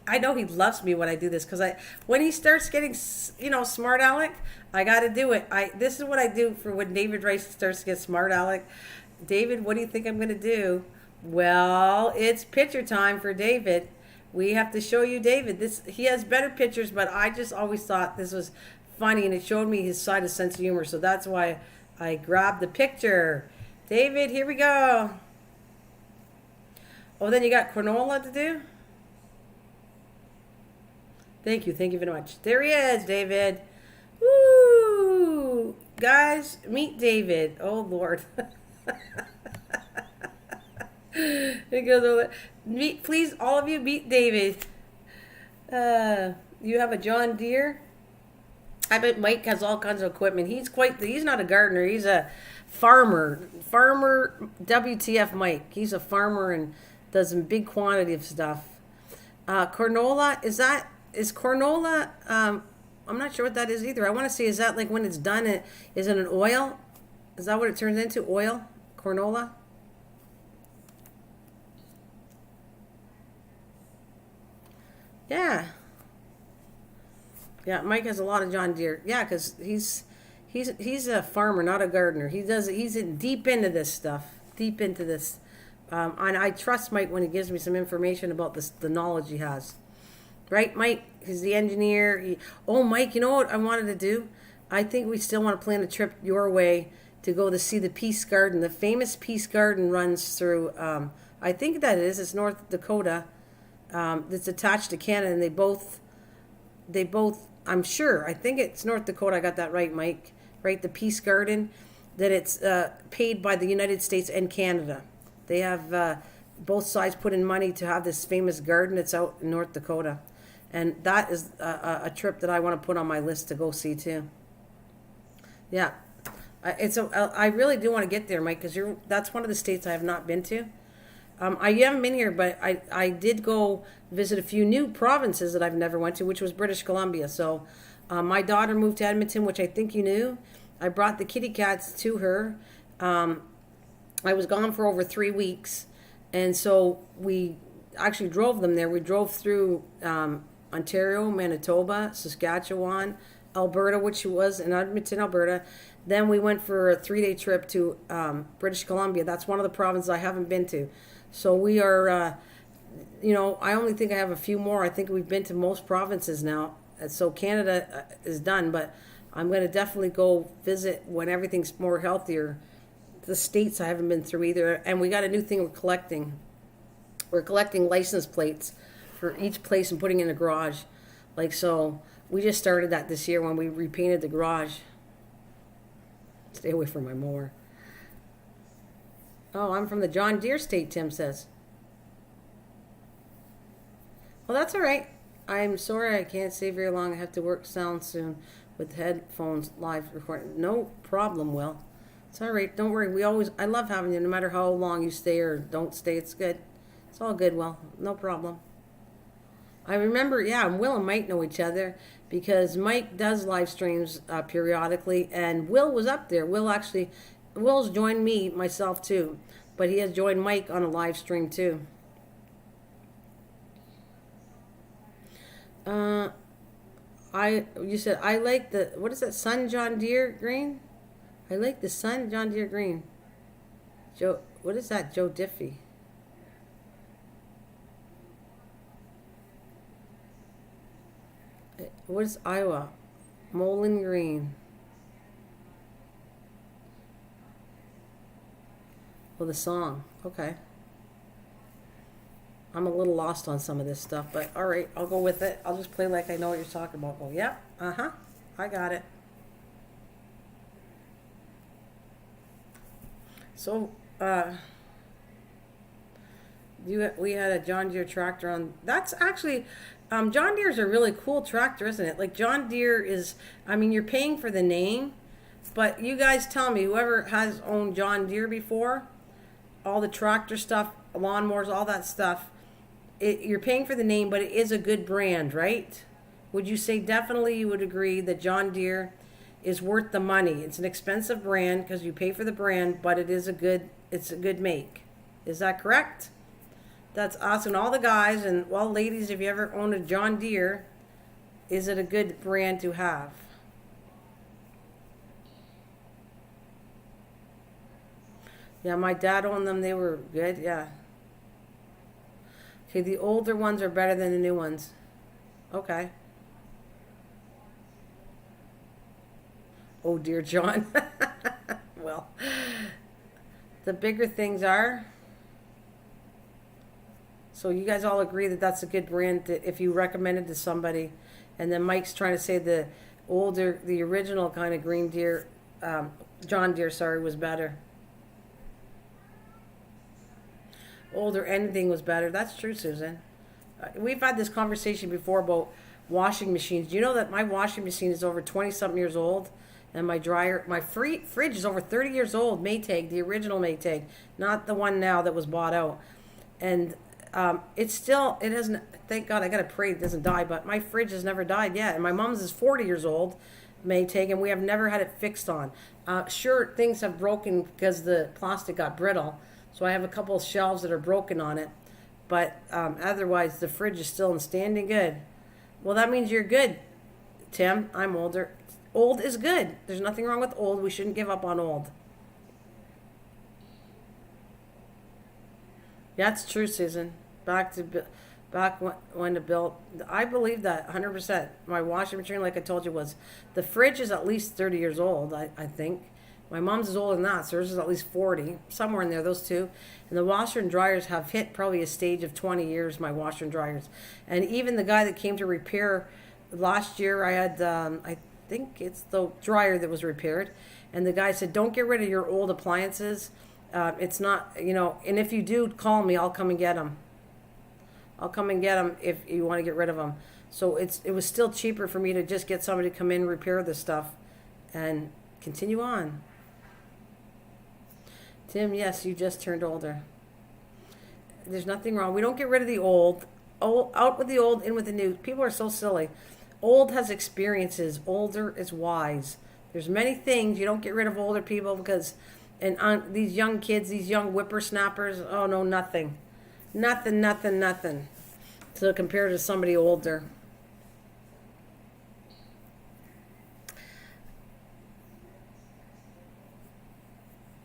I know he loves me when I do this, because when he starts getting, smart aleck, I got to do it. This is what I do for when David Rice starts to get smart aleck. David, what do you think I'm going to do? Well, it's picture time for David. We have to show you David. He has better pictures, but I just always thought this was funny, and it showed me his side of sense of humor. So that's why I grabbed the picture. David, here we go. Oh, then you got granola to do? Thank you very much. There he is, David. Woo! Guys, meet David. Oh, Lord. It goes over. Please, all of you, meet David. You have a John Deere? I bet Mike has all kinds of equipment. He's not a gardener. He's a farmer. Farmer WTF Mike. He's a farmer and does a big quantity of stuff. Granola, is that is cornola, I'm not sure what that is either. I want to see, is that like when it's done, is it an oil? Is that what it turns into? Oil? Cornola? Yeah. Yeah, Mike has a lot of John Deere. Yeah, because he's a farmer, not a gardener. He's deep into this stuff, deep into this, and I trust Mike when he gives me some information about this, the knowledge he has. Right, Mike? He's the engineer. Oh, Mike, you know what I wanted to do? I think we still want to plan a trip your way to go to see the Peace Garden. The famous Peace Garden runs through. I think that it is. It's North Dakota. It's attached to Canada, and they both. I'm sure. I think it's North Dakota. I got that right, Mike. Right, the Peace Garden. That it's paid by the United States and Canada. They have both sides put in money to have this famous garden. It's out in North Dakota, and that is a trip that I want to put on my list to go see too. Yeah, I really do want to get there, Mike, because that's one of the states I have not been to. I haven't been here, but I did go visit a few new provinces that I've never went to, which was British Columbia. So my daughter moved to Edmonton, which I think you knew. I brought the kitty cats to her. I was gone for over 3 weeks, and so we actually drove them there. We drove through Ontario, Manitoba, Saskatchewan, Alberta, which was in Edmonton, Alberta. Then we went for a 3-day trip to British Columbia. That's one of the provinces I haven't been to. So we are, I only think I have a few more. I think we've been to most provinces now. And so Canada is done, but I'm going to definitely go visit when everything's more healthier. The states I haven't been through either. And we got a new thing we're collecting. We're collecting license plates for each place and putting in a garage. So we just started that this year when we repainted the garage. Stay away from my mower. Oh, I'm from the John Deere state, Tim says. Well, that's all right. I'm sorry I can't stay very long. I have to work sound soon with headphones live recording. No problem, Will. It's all right. Don't worry. I love having you no matter how long you stay or don't stay. It's good. It's all good, Will. No problem. I remember, Will and Mike know each other because Mike does live streams periodically, and Will was up there. Will's joined myself too, but he has joined Mike on a live stream too. You said I like what is that, Sun John Deere green? I like the Sun John Deere green. Joe, what is that, Joe Diffie? What is Iowa? Moline Green. Well, the song. Okay. I'm a little lost on some of this stuff, but all right, I'll go with it. I'll just play like I know what you're talking about. Go, yeah, I got it. So, we had a John Deere tractor on. That's actually, John Deere's a really cool tractor, isn't it? Like John Deere is, you're paying for the name, but you guys tell me, whoever has owned John Deere before, all the tractor stuff, lawnmowers, all that stuff, you're paying for the name, but it is a good brand, right? Would you say definitely you would agree that John Deere is worth the money? It's an expensive brand because you pay for the brand, but it's a good make. Is that correct? That's awesome. All the guys and, well, ladies, if you ever own a John Deere, is it a good brand to have? Yeah, my dad owned them. They were good, yeah. Okay, the older ones are better than the new ones. Okay. Oh, dear John. Well, the bigger things are. So you guys all agree that that's a good brand that if you recommend it to somebody. And then Mike's trying to say the original kind of Green Deere, John Deere, was better. Older, anything was better. That's true, Susan. We've had this conversation before about washing machines. Do you know that my washing machine is over 20-something years old? And my fridge is over 30 years old, Maytag, the original Maytag, not the one now that was bought out. And It's still, it hasn't, thank God, I got to pray it doesn't die, but my fridge has never died yet. And my mom's is 40 years old, may take, and we have never had it fixed on. Sure, things have broken because the plastic got brittle. So I have a couple of shelves that are broken on it. But otherwise, the fridge is still in standing good. Well, that means you're good, Tim. I'm older. Old is good. There's nothing wrong with old. We shouldn't give up on old. That's true, Susan. Back when the bill, I believe that 100%. My washing machine, like I told you, was the fridge is at least 30 years old. I think my mom's is older than that, so hers is at least 40, somewhere in there. Those two, and the washer and dryers have hit probably a stage of 20 years. My washer and dryers, and even the guy that came to repair last year, I had I think it's the dryer that was repaired, and the guy said, "Don't get rid of your old appliances. It's not, and if you do, call me. I'll come and get them. I'll come and get them if you want to get rid of them." So it was still cheaper for me to just get somebody to come in, repair the stuff, and continue on. Tim, yes, you just turned older. There's nothing wrong. We don't get rid of the old. Out with the old, in with the new. People are so silly. Old has experiences. Older is wise. There's many things. You don't get rid of older people because, and on these young kids, these young whippersnappers, oh no, nothing. Nothing. So compared to somebody older.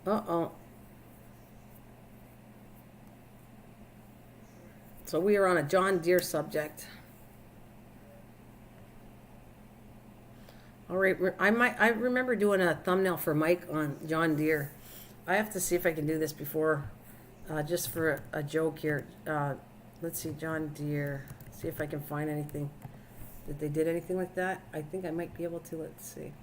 Uh-oh. So we are on a John Deere subject. All right, I remember doing a thumbnail for Mike on John Deere. I have to see if I can do this before, just for a joke here. Let's see, John Deere. See if I can find anything. Did they did anything like that? I think I might be able to. Let's see.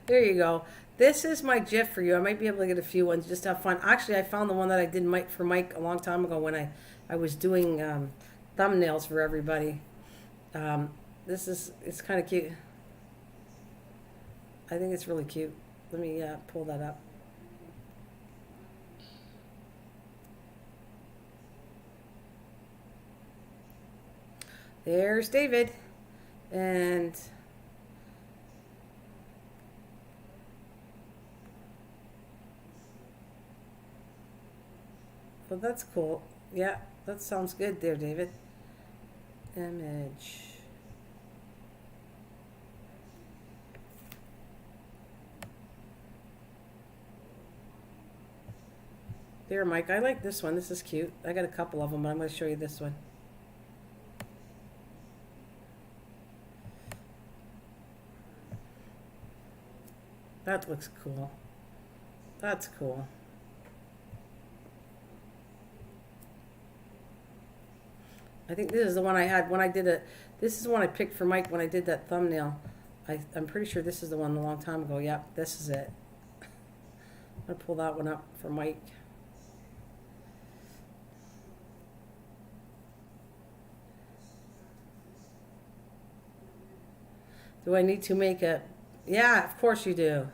There you go. This is my GIF for you. I might be able to get a few ones just to have fun. Actually, I found the one that I did for Mike a long time ago when I was doing thumbnails for everybody. It's kind of cute. I think it's really cute. Let me pull that up. There's David. And well, that's cool. Yeah, that sounds good there, David. Image. There, Mike. I like this one. This is cute. I got a couple of them, but I'm going to show you this one. That looks cool. That's cool. I think this is the one I had when I did it. This is the one I picked for Mike when I did that thumbnail. I'm pretty sure this is the one a long time ago. Yep, this is it. I'm going to pull that one up for Mike. Do I need to make a... Yeah, of course you do.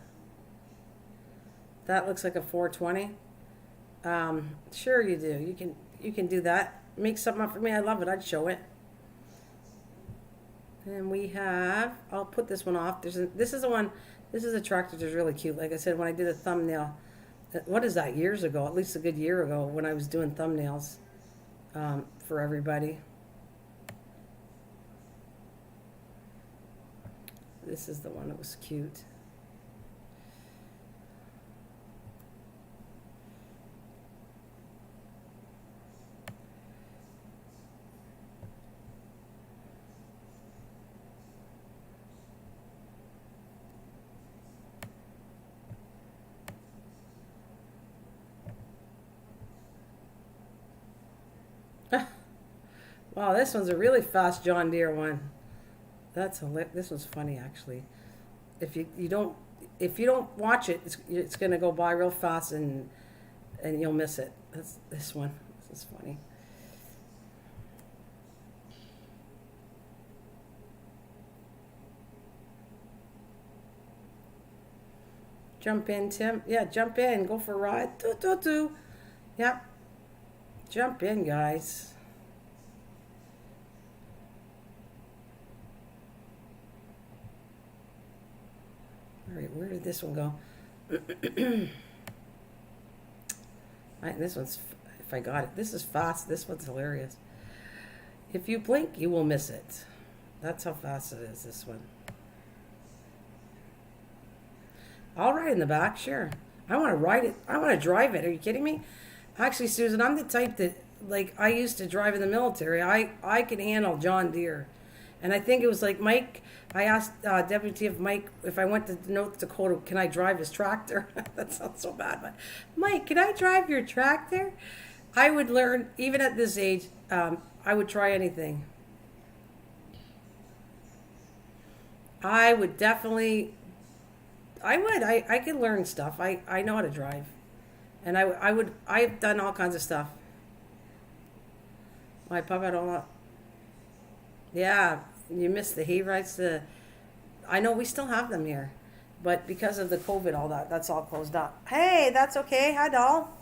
That looks like a 420. Sure you do. You can do that. Make something up for me. I love it. I'd show it. And we have... I'll put this one off. This is the one... This is a tractor that's really cute. Like I said, when I did a thumbnail... What is that? Years ago. At least a good year ago when I was doing thumbnails for everybody. This is the one that was cute. Wow, this one's a really fast John Deere one. This one's funny actually. If you don't watch it, it's gonna go by real fast and you'll miss it. That's this one. This is funny. Jump in, Tim. Yeah, jump in. Go for a ride. Doo, doo, doo. Yep. Jump in, guys. All right, where did this one go? This one's, if I got it, this is fast. This one's hilarious. If you blink, you will miss it. That's how fast it is, this one. I'll ride in the back, sure. I want to ride it. I want to drive it. Are you kidding me? Actually, Susan, I'm the type that, like, I used to drive in the military. I can handle John Deere. And I think it was like Mike, I asked Deputy Chief Mike if I went to North Dakota, can I drive his tractor? That sounds so bad, but Mike, can I drive your tractor? I would learn, even at this age, I would try anything. I would definitely, I could learn stuff. I know how to drive. And I've done all kinds of stuff. My pup had all up. Yeah, you missed the hay rides. I know we still have them here, but because of the COVID, all that's all closed up. Hey, that's okay. Hi, doll.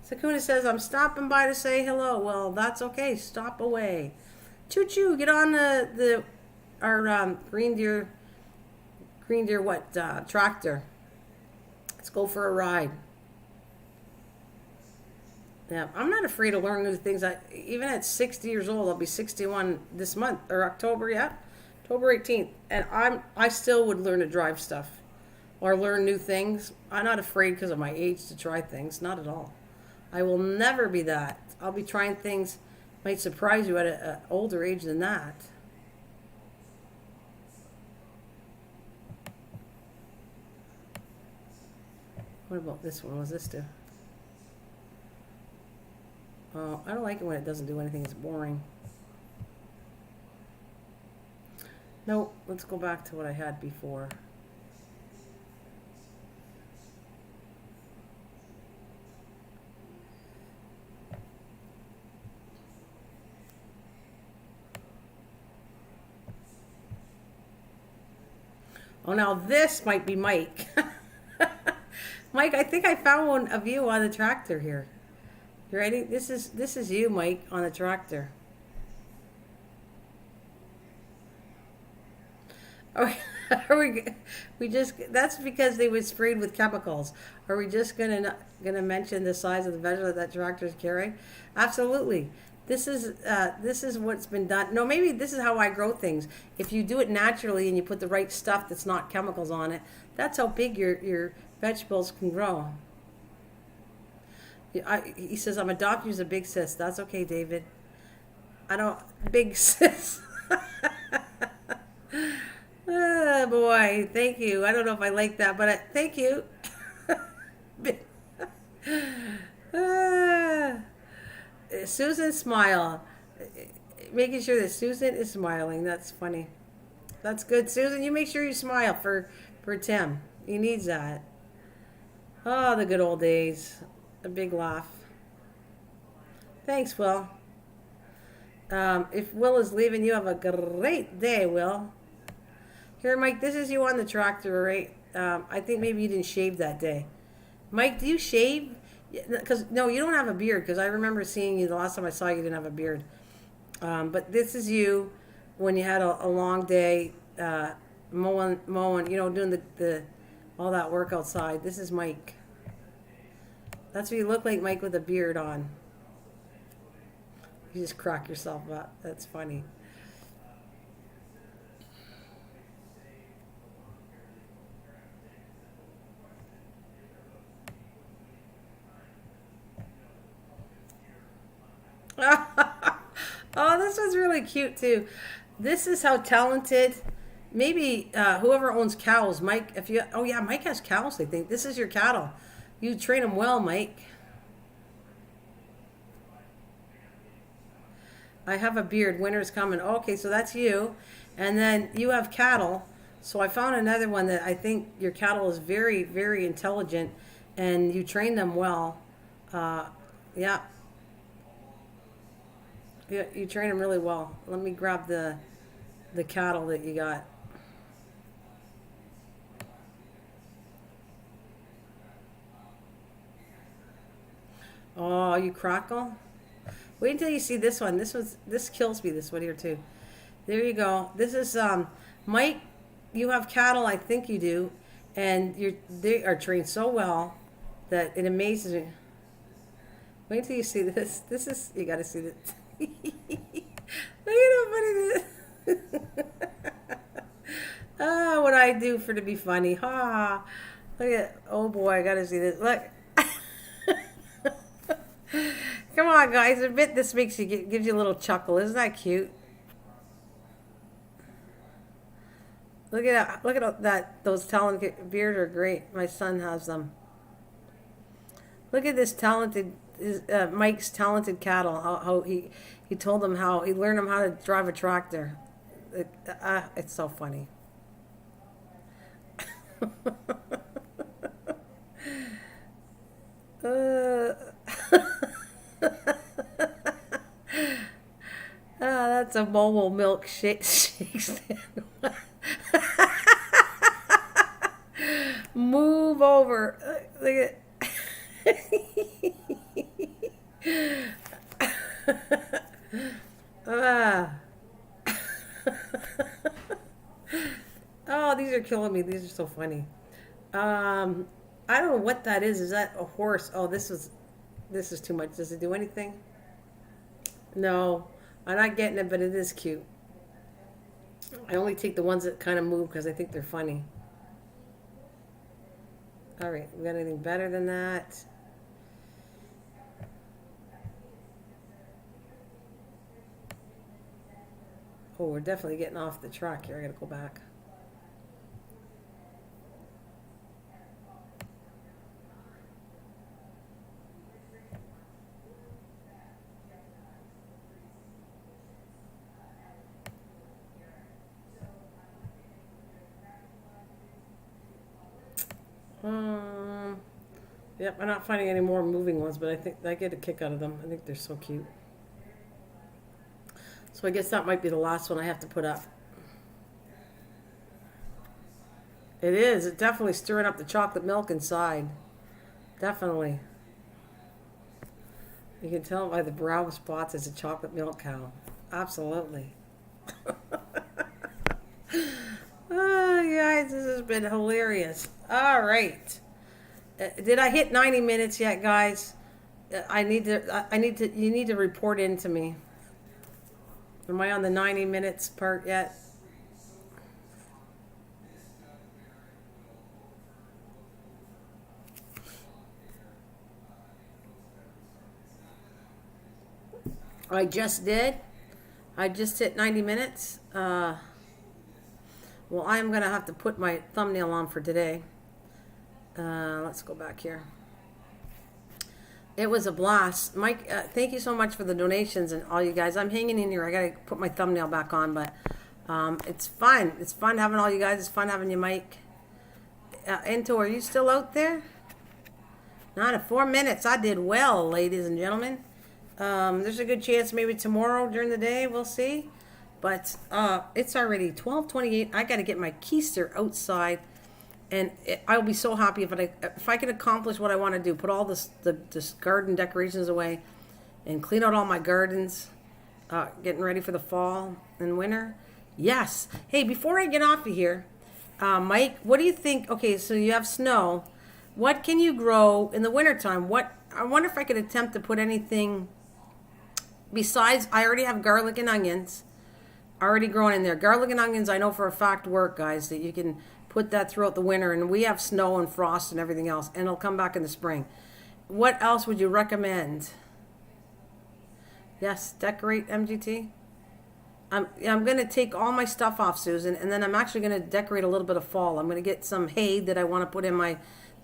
Sakuna says, I'm stopping by to say hello. Well, that's okay. Stop away. Choo choo. Get on our Green Deer tractor. Let's go for a ride. Yeah, I'm not afraid to learn new things. Even at 60 years old, I'll be 61 this month or October. Yeah, October 18th, and I still would learn to drive stuff or learn new things. I'm not afraid because of my age to try things. Not at all. I will never be that. I'll be trying things might surprise you at an older age than that. What about this one? What does this do? Oh, I don't like it when it doesn't do anything. It's boring. Nope. Let's go back to what I had before. Oh, now this might be Mike. Mike, I think I found one of you on the tractor here. You ready? This is you, Mike, on the tractor. Oh, that's because they were sprayed with chemicals. Are we just gonna mention the size of the vegetable that tractor's carrying? Absolutely. This is what's been done. No, maybe this is how I grow things. If you do it naturally and you put the right stuff that's not chemicals on it, that's how big your vegetables can grow. He says, I'm adopted as a big sis. That's okay, David. I don't, big sis. Oh, boy, thank you. I don't know if I like that, but thank you. Susan smile. Making sure that Susan is smiling. That's funny. That's good. Susan, you make sure you smile for Tim. He needs that. Oh, the good old days. A big laugh. Thanks, Will. If Will is leaving, you have a great day, Will. Here, Mike, this is you on the tractor, right? I think maybe you didn't shave that day. Mike, do you shave? Because no, you don't have a beard, because I remember seeing you the last time I saw you didn't have a beard. But this is you when you had a long day mowing, doing the all that work outside. This is Mike. That's what you look like, Mike, with a beard on. You just crack yourself up. That's funny. Oh, this one's really cute too. This is how talented. Maybe whoever owns cows, Mike. Mike has cows. I think this is your cattle. You train them well, Mike. I have a beard. Winter's coming. Okay, so that's you. And then you have cattle. So I found another one that I think your cattle is very, very intelligent and you train them well. Yeah. Yeah, you train them really well. Let me grab the cattle that you got. Oh, you crackle? Wait until you see this one. This kills me, this one here too. There you go. This is Mike, you have cattle, I think you do, and they are trained so well that it amazes me. Wait until you see this. This is, you gotta see this. Look at how funny this is. Ah, what I do for to be funny. Ha. Look at, oh boy, I gotta see this. Look. Come on, guys. I bet this gives you a little chuckle. Isn't that cute? Look at that. Those talented beards are great. My son has them. Look at this talented, Mike's talented cattle. How he told them how he learned them how to drive a tractor. It's so funny. That's a mobile milk shake stand. Move over. Look at. Oh, these are killing me. These are so funny. I don't know what that is. Is that a horse? Oh, this is too much. Does it do anything? No, I'm not getting it, but it is cute. I only take the ones that kind of move because I think they're funny. All right, we got anything better than that? Oh, we're definitely getting off the track here. I gotta go back. Yep, I'm not finding any more moving ones, but I think I get a kick out of them. I think they're so cute. So I guess that might be the last one I have to put up. It is. It's definitely stirring up the chocolate milk inside. Definitely. You can tell by the brown spots it's a chocolate milk cow. Absolutely. Oh, guys, this has been hilarious. All right. Did I hit 90 minutes yet, guys? You need to report in to me. Am I on the 90 minutes part yet? I just did. I just hit 90 minutes. Well, I'm going to have to put my thumbnail on for today. Let's go back here. It was a blast. Mike, thank you so much for the donations and all you guys. I'm hanging in here. I got to put my thumbnail back on, but it's fun. It's fun having all you guys. It's fun having you, Mike. Into, are you still out there? Not at 4 minutes. I did well, ladies and gentlemen. There's a good chance maybe tomorrow during the day. We'll see. But it's already 12:28. I got to get my keister outside. And I'll be so happy if I can accomplish what I want to do. Put all this garden decorations away and clean out all my gardens. Getting ready for the fall and winter. Yes. Hey, before I get off of here, Mike, what do you think? Okay, so you have snow. What can you grow in the wintertime? I wonder if I could attempt to put anything besides, I already have garlic and onions already growing in there. Garlic and onions, I know for a fact work, guys, that you can put that throughout the winter, and we have snow and frost and everything else, and it'll come back in the spring. What else would you recommend? Yes, decorate MGT. I'm going to take all my stuff off, Susan, and then I'm actually going to decorate a little bit of fall. I'm going to get some hay that I want to put in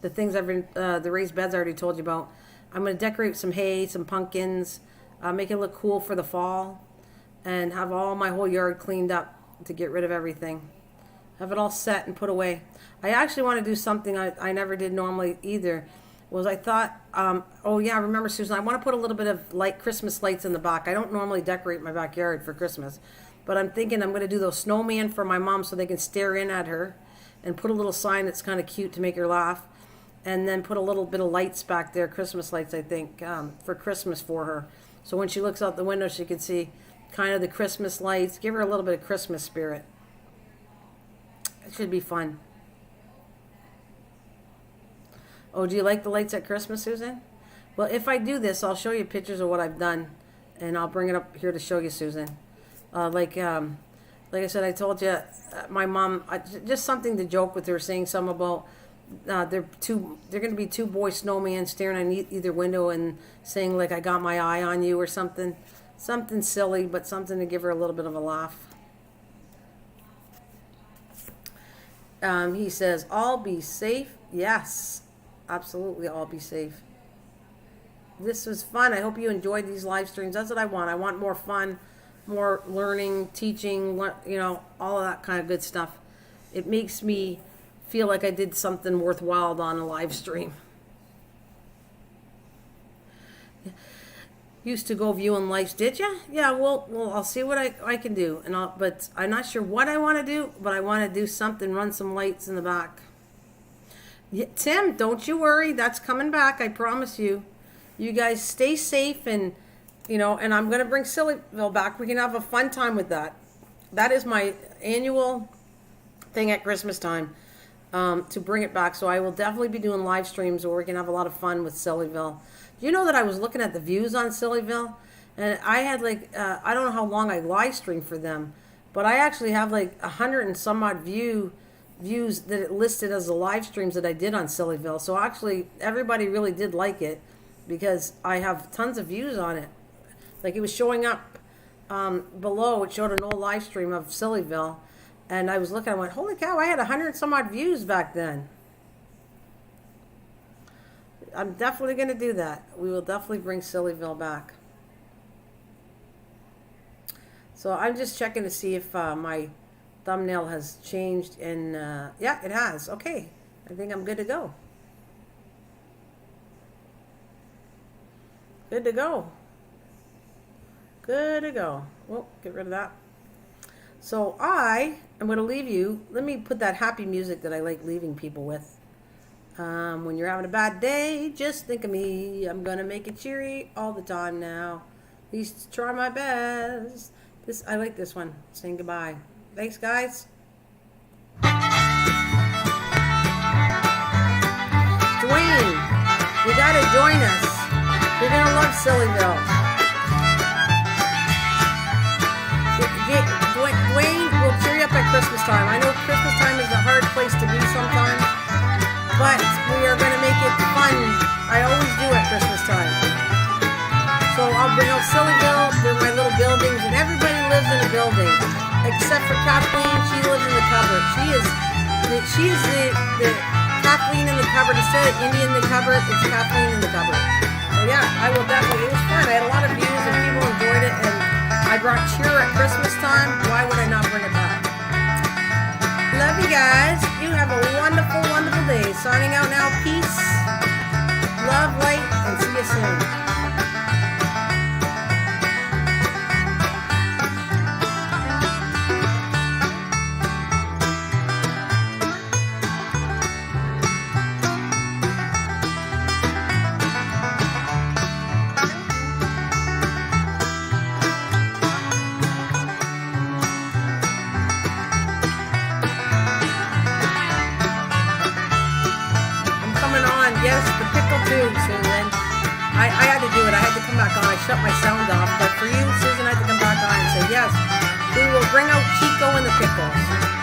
the things the raised beds I already told you about. I'm going to decorate some hay, some pumpkins, make it look cool for the fall, and have all my whole yard cleaned up to get rid of everything. Have it all set and put away. I actually want to do something I never did normally either. Was I thought, oh yeah, I remember, Susan, I want to put a little bit of Christmas lights in the back. I don't normally decorate my backyard for Christmas, but I'm thinking I'm going to do those snowman for my mom so they can stare in at her and put a little sign that's kind of cute to make her laugh. and then put a little bit of lights back there, Christmas lights, I think, for Christmas for her. So when she looks out the window, she can see kind of the Christmas lights. Give her a little bit of Christmas spirit. It should be fun. Oh, do you like the lights at Christmas, Susan? Well, if I do this, I'll show you pictures of what I've done, and I'll bring it up here to show you, Susan. Like I said, I told you, my mom, just something to joke with her, saying something about they're going to be two boy snowmen staring on either window and saying, like, I got my eye on you or something. Something silly, but something to give her a little bit of a laugh. He says, all be safe. Yes, absolutely, all be safe. This was fun. I hope you enjoyed these live streams. That's what I want. I want more fun, more learning, teaching, all of that kind of good stuff. It makes me feel like I did something worthwhile on a live stream. Used to go viewing lives, did you? Yeah, well, I'll see what I can do, but I'm not sure what I want to do, but I want to do something, run some lights in the back. Yeah, Tim, don't you worry, that's coming back, I promise you. You guys stay safe, and and I'm going to bring Sillyville back. We can have a fun time with that. That is my annual thing at Christmas time, to bring it back. So I will definitely be doing live streams where we can have a lot of fun with Sillyville. Do you know that I was looking at the views on Sillyville, and I had I don't know how long I live streamed for them, but I actually have 100 and some odd views that it listed as the live streams that I did on Sillyville. So actually, everybody really did like it, because I have tons of views on it. Like, it was showing up below. It showed an old live stream of Sillyville, and I was looking. I went, holy cow! I had 100 and some odd views back then. I'm definitely going to do that. We will definitely bring Sillyville back. So I'm just checking to see if my thumbnail has changed, and yeah, it has. Okay, I think I'm good to go. Good to go. Good to go. Well, get rid of that. So I am going to leave you. Let me put that happy music that I like leaving people with. When you're having a bad day, just think of me. I'm going to make it cheery all the time now. At least try my best. I like this one. Saying goodbye. Thanks, guys. Dwayne, you got to join us. You're going to love Sillyville. Dwayne will cheer you up at Christmas time. I know Christmas time is a hard place to be sometimes, but we are going to make it fun. I always do at Christmas time. So I'll bring out Sillyville. They're my little buildings, and everybody lives in a building, except for Kathleen. She lives in the cupboard. She is the Kathleen in the cupboard. Instead of Indian in the cupboard, it's Kathleen in the cupboard. So yeah, I will definitely. It was fun. I had a lot of views, and people enjoyed it, and I brought cheer at Christmas time. Why would I not bring it back? Love you guys. You have a wonderful, wonderful day. Signing out now. Peace, love, light, and see you soon. Yes, the pickle too, Susan. I had to do it. I had to come back on. I shut my sound off. But for you, Susan, I had to come back on and say, yes, we will bring out Chico and the pickles.